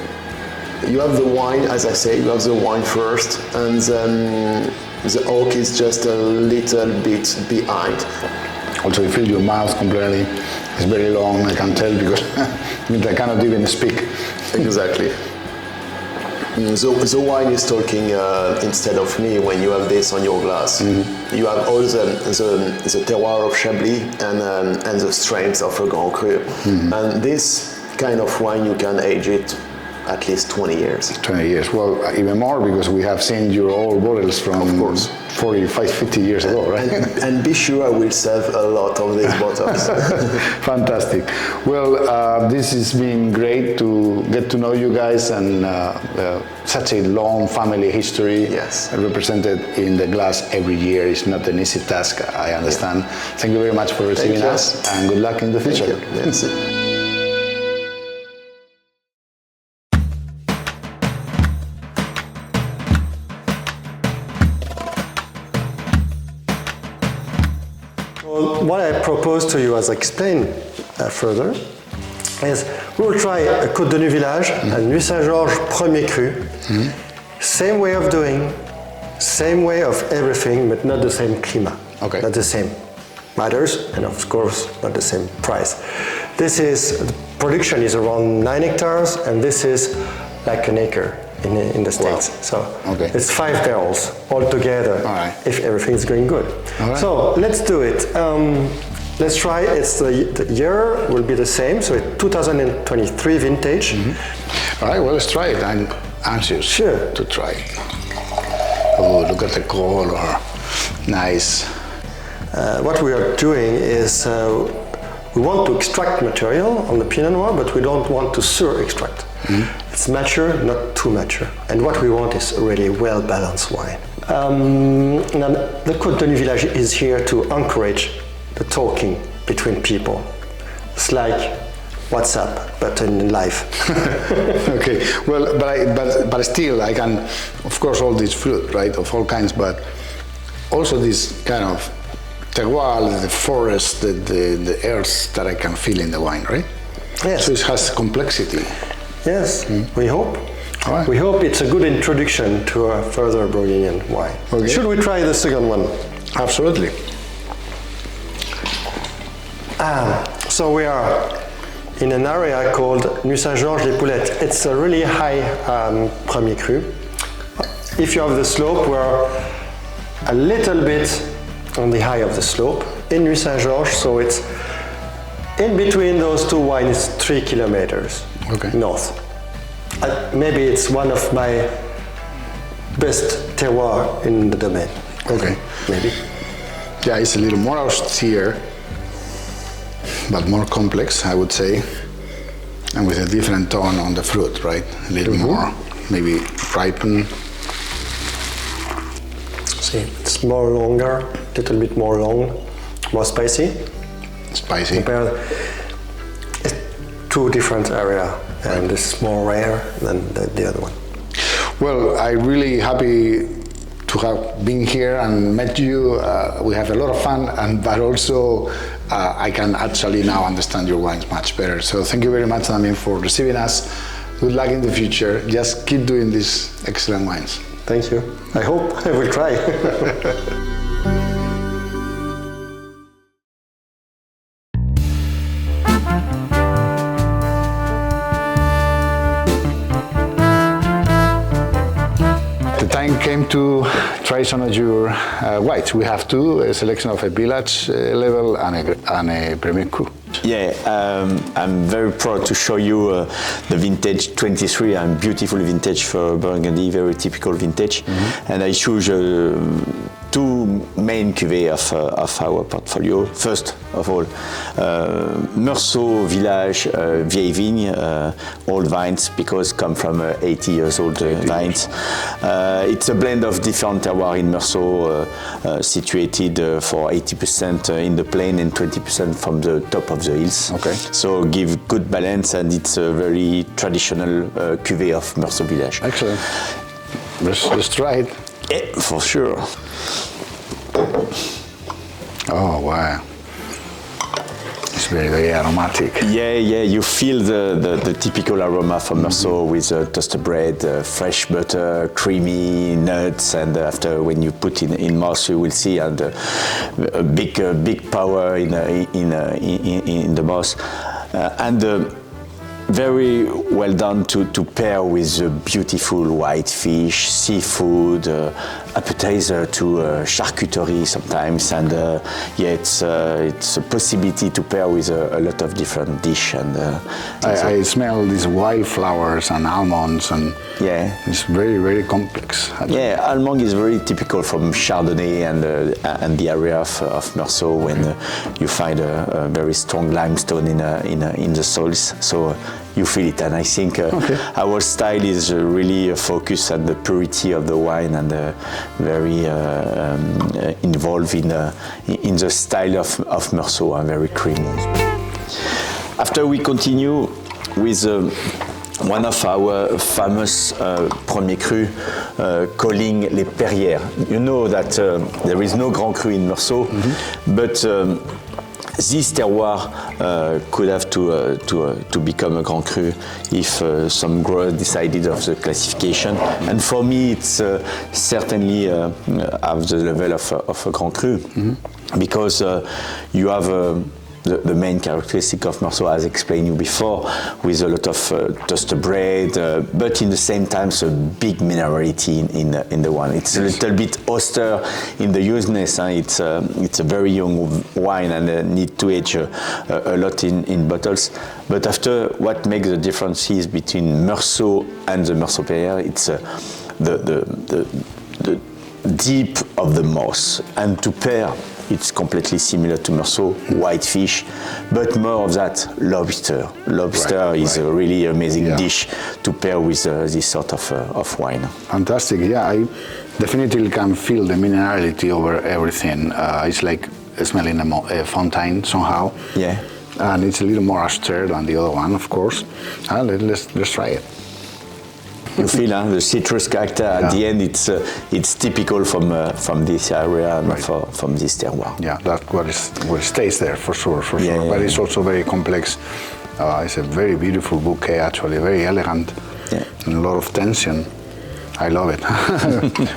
You have the wine, as I say, you have the wine first, and then the oak is just a little bit behind.
Also, you feel your mouth completely. It's very long, I can tell, because I cannot even speak.
Exactly. The wine is talking instead of me when you have this on your glass. You have all the terroir of Chablis and the strengths of a Grand Cru. And this kind of wine, you can age it at least 20 years.
20 years, well, even more, because we have seen your old bottles from 45, 50 years ago, right?
And be sure I will save a lot of these bottles.
Fantastic. Well, this has been great to get to know you guys, and such a long family history represented in the glass every year is not an easy task, I understand. Thank you very much for receiving us, and good luck in the future.
Merci.
to you, as I explained further, is we will try a Côte de Nuit Village, a Nuit Saint-Georges Premier Cru. Same way of doing, same way of everything, but not the same climat.
Okay.
Not the same matters, and of course, not the same price. This is, the production is around 9 hectares, and this is like an acre in the States.
Wow.
So
okay.
it's 5 barrels altogether,
All right.
if everything is going good.
All right.
So let's do it. Let's try, the year will be the same, so it's 2023 vintage.
All right, well, let's try it. I'm anxious
Sure.
to try it. Oh, look at the color. Nice.
What we are doing is we want to extract material on the Pinot Noir, but we don't want to sur-extract. It's mature, not too mature. And what we want is a really well-balanced wine. Now, the Côte de Nuit Village is here to encourage the talking between people. It's like WhatsApp, but in life.
Okay, well, but still, I can, of course, all this fruit, right, of all kinds, but also this kind of terroir, the forest, the earth that I can feel in the wine, right?
Yes.
So it has complexity.
Yes, we hope.
All right.
We hope it's a good introduction to a further Burgundian wine.
Okay.
Should we try the second one?
Absolutely.
So we are in an area called Nuit Saint-Georges les Poulettes. It's a really high Premier Cru. If you have the slope, we're a little bit on the high of the slope in Nuit Saint-Georges, so it's in between those two wines, 3 kilometers north. Maybe it's one of my best terroir in the domain.
Okay.
Maybe.
Yeah, it's a little more austere, but more complex, I would say, and with a different tone on the fruit, right? A little more, maybe ripened.
See, it's more longer, a little bit more long, more spicy.
Spicy.
Compared, it's two different area, and this is more rare than the other one.
Well, I'm really happy to have been here and met you. We have a lot of fun, but also I can actually now understand your wines much better. So thank you very much, Damien, for receiving us. Good luck in the future. Just keep doing these excellent wines.
Thank you. I hope I will try.
The time came to try some of your whites. We have two, a selection of a village level and a Premier Cru.
Yeah, I'm very proud to show you the vintage 23, and beautiful vintage for Burgundy, very typical vintage. And I choose two main cuvées of our portfolio. First of all, Meursault Village Vieille Vigne, old vines, because come from 80 years old vines. It's a blend of different terroirs in Meursault, situated for 80% in the plain and 20% from the top of the hills.
Okay.
So give good balance, and it's a very traditional cuvée of Meursault Village.
Excellent. Let's try it.
Yeah, for sure.
Oh, wow. It's very, very aromatic.
Yeah, you feel the typical aroma from Meursault with toasted bread, fresh butter, creamy nuts, and after when you put in mouth, you will see and a big power in the mouth, and very well done to pair with beautiful white fish, seafood, appetizer to charcuterie sometimes, and it's a possibility to pair with a lot of different dish. And
I smell these wildflowers and almonds, and
yeah,
it's very, very complex.
Yeah, almond is very typical from Chardonnay and the area of Meursault, when you find a very strong limestone in the soils. So you feel it, and I think our style is really focused on the purity of the wine, and very involved in the style of Meursault, and very creamy. After we continue with one of our famous Premier Cru, calling les Perrières. You know that there is no Grand Cru in Meursault, but this terroir could have to become a Grand Cru if some growers decided of the classification. And for me, it's certainly have the level of a Grand Cru, because you have the main characteristic of Meursault, as explained you before, with a lot of toasted bread, but in the same time, a big minerality in the wine. It's a little bit austere in the useness. It's a very young wine and need to age a lot in bottles. But after, what makes the differences between Meursault and the Meursault Perrier, it's the deep of the mouth. And to pair, it's completely similar to Meursault, white fish, but more of that lobster. Lobster is a really amazing dish to pair with this sort of wine.
Fantastic, yeah, I definitely can feel the minerality over everything. It's like smelling a fountain somehow.
Yeah.
And it's a little more austere than the other one, of course. Let's try it.
You feel the citrus character at the end. It's typical from this area and from this terroir.
Yeah, that's what stays there for sure.
Yeah,
but it's also very complex. It's a very beautiful bouquet, actually, very elegant, and a lot of tension. I love it.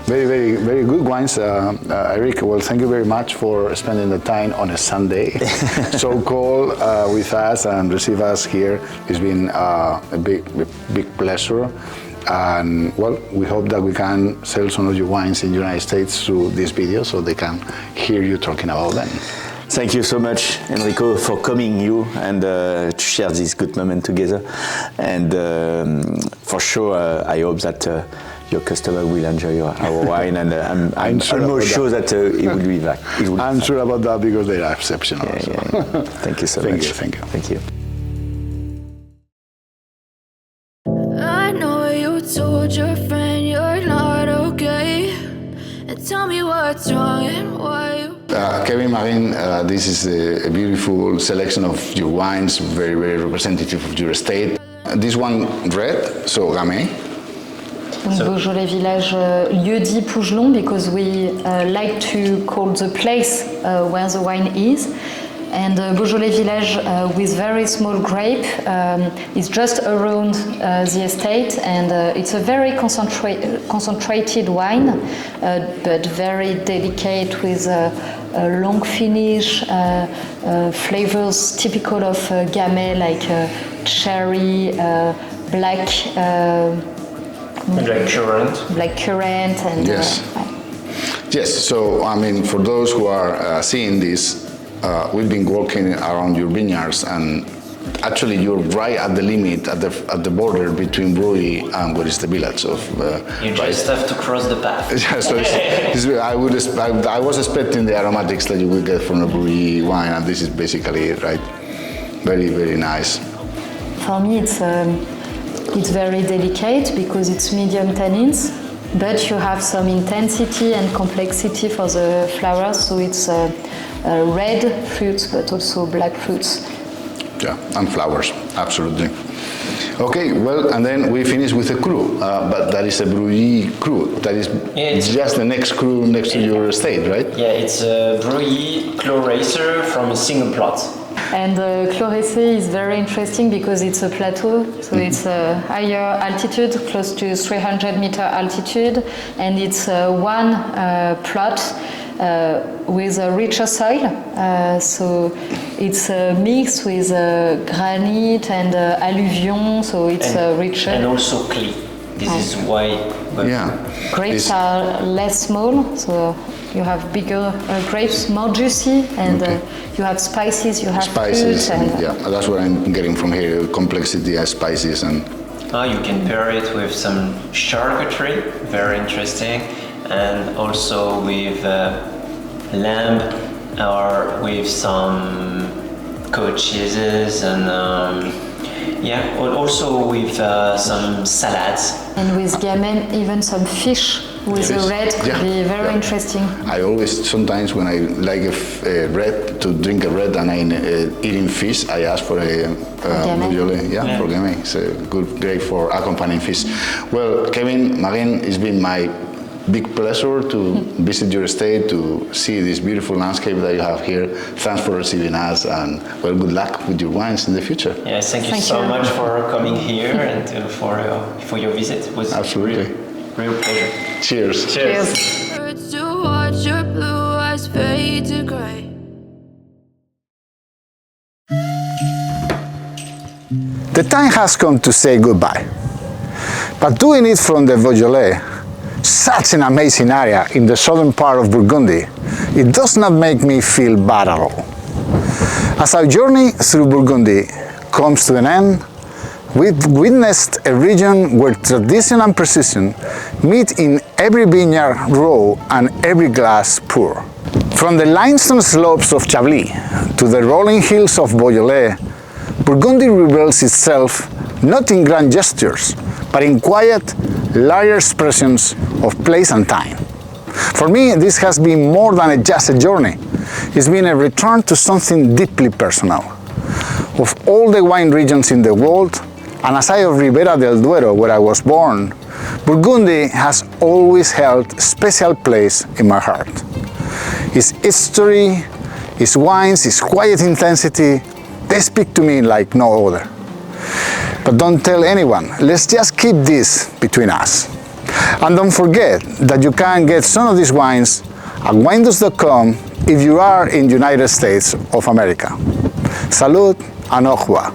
Very, very, very good wines, Eric. Well, thank you very much for spending the time on a Sunday, so cold, with us and receive us here. It's been a big pleasure. And well, we hope that we can sell some of your wines in the United States through this video so they can hear you talking about them.
Thank you so much, Enrico, for coming you and to share this good moment together. And for sure, I hope that your customer will enjoy our wine, and I'm almost sure that it will be back.
I'm sure about that because they are exceptional.
Yeah. Thank you so much.
Thank you.
Thank you.
Told your friend you're not okay, and tell me what's wrong and why you...
Kevin, Marin, this is a beautiful selection of your wines, very, very representative of your estate. This one red, so Gamay.
Beaujolais Village, lieu-dit Pougelon, because we like to call the place where the wine is. And Beaujolais Village with very small grape is just around the estate, and it's a very concentrated wine, but very delicate with a long finish, flavors typical of Gamay like cherry, black currant, and
yes. So I mean, for those who are seeing this. We've been walking around your vineyards, and actually you're right at the limit, at the border between Bruy and what is the village of.
You just have to cross the path.
Yeah, so I was expecting the aromatics that you would get from a Bruy wine, and this is basically it, right? Very, very nice.
For me, it's very delicate because it's medium tannins, but you have some intensity and complexity for the flowers, so it's. Red fruits, but also black fruits.
Yeah, and flowers, absolutely. Okay, well, and then we finish with a cru, but that is a Bruy cru. That is just the next cru next to your estate, right?
Yeah, it's a Bruy Clos Racer from a single plot.
And Clos Racer is very interesting because it's a plateau, so it's a higher altitude, close to 300-meter altitude, and it's one plot with a richer soil, so it's mixed with granite and alluvion, so it's richer.
And also clay. This is why.
Grapes are less small, so you have bigger grapes, more juicy, and you have spices, you have fruits. And,
that's what I'm getting from here, complexity as spices. And
you can pair it with some charcuterie, very interesting, and also with lamb or with some goat cheeses, and also with some salads.
And with Gamay, even some fish with a red could be very interesting.
I always, sometimes when I like a red, to drink a red and I'm eating fish, I ask for a Beaujolais. For Gamay. It's a good grape for accompanying fish. Well, Kevin, Marin, it's been my big pleasure to visit your estate, to see this beautiful landscape that you have here. Thanks for receiving us, and well, good luck with your wines in the future.
Yes, thank you so much for coming here and for your visit. It was
Absolutely.
real pleasure.
Cheers.
Cheers.
Hurts to watch your blue eyes fade to gray.
The time has come to say goodbye. But doing it from the Beaujolais, such an amazing area in the southern part of Burgundy, it does not make me feel bad at all. As our journey through Burgundy comes to an end, we've witnessed a region where tradition and precision meet in every vineyard row and every glass pour. From the limestone slopes of Chablis to the rolling hills of Beaujolais, Burgundy reveals itself not in grand gestures, but in quiet, larger expressions of place and time. For me, this has been more than just a journey. It's been a return to something deeply personal. Of all the wine regions in the world, and aside of Ribera del Duero, where I was born, Burgundy has always held a special place in my heart. Its history, its wines, its quiet intensity, they speak to me like no other. But don't tell anyone, let's just keep this between us. And don't forget that you can get some of these wines at Winedos.com if you are in the United States of America. Salud and au revoir.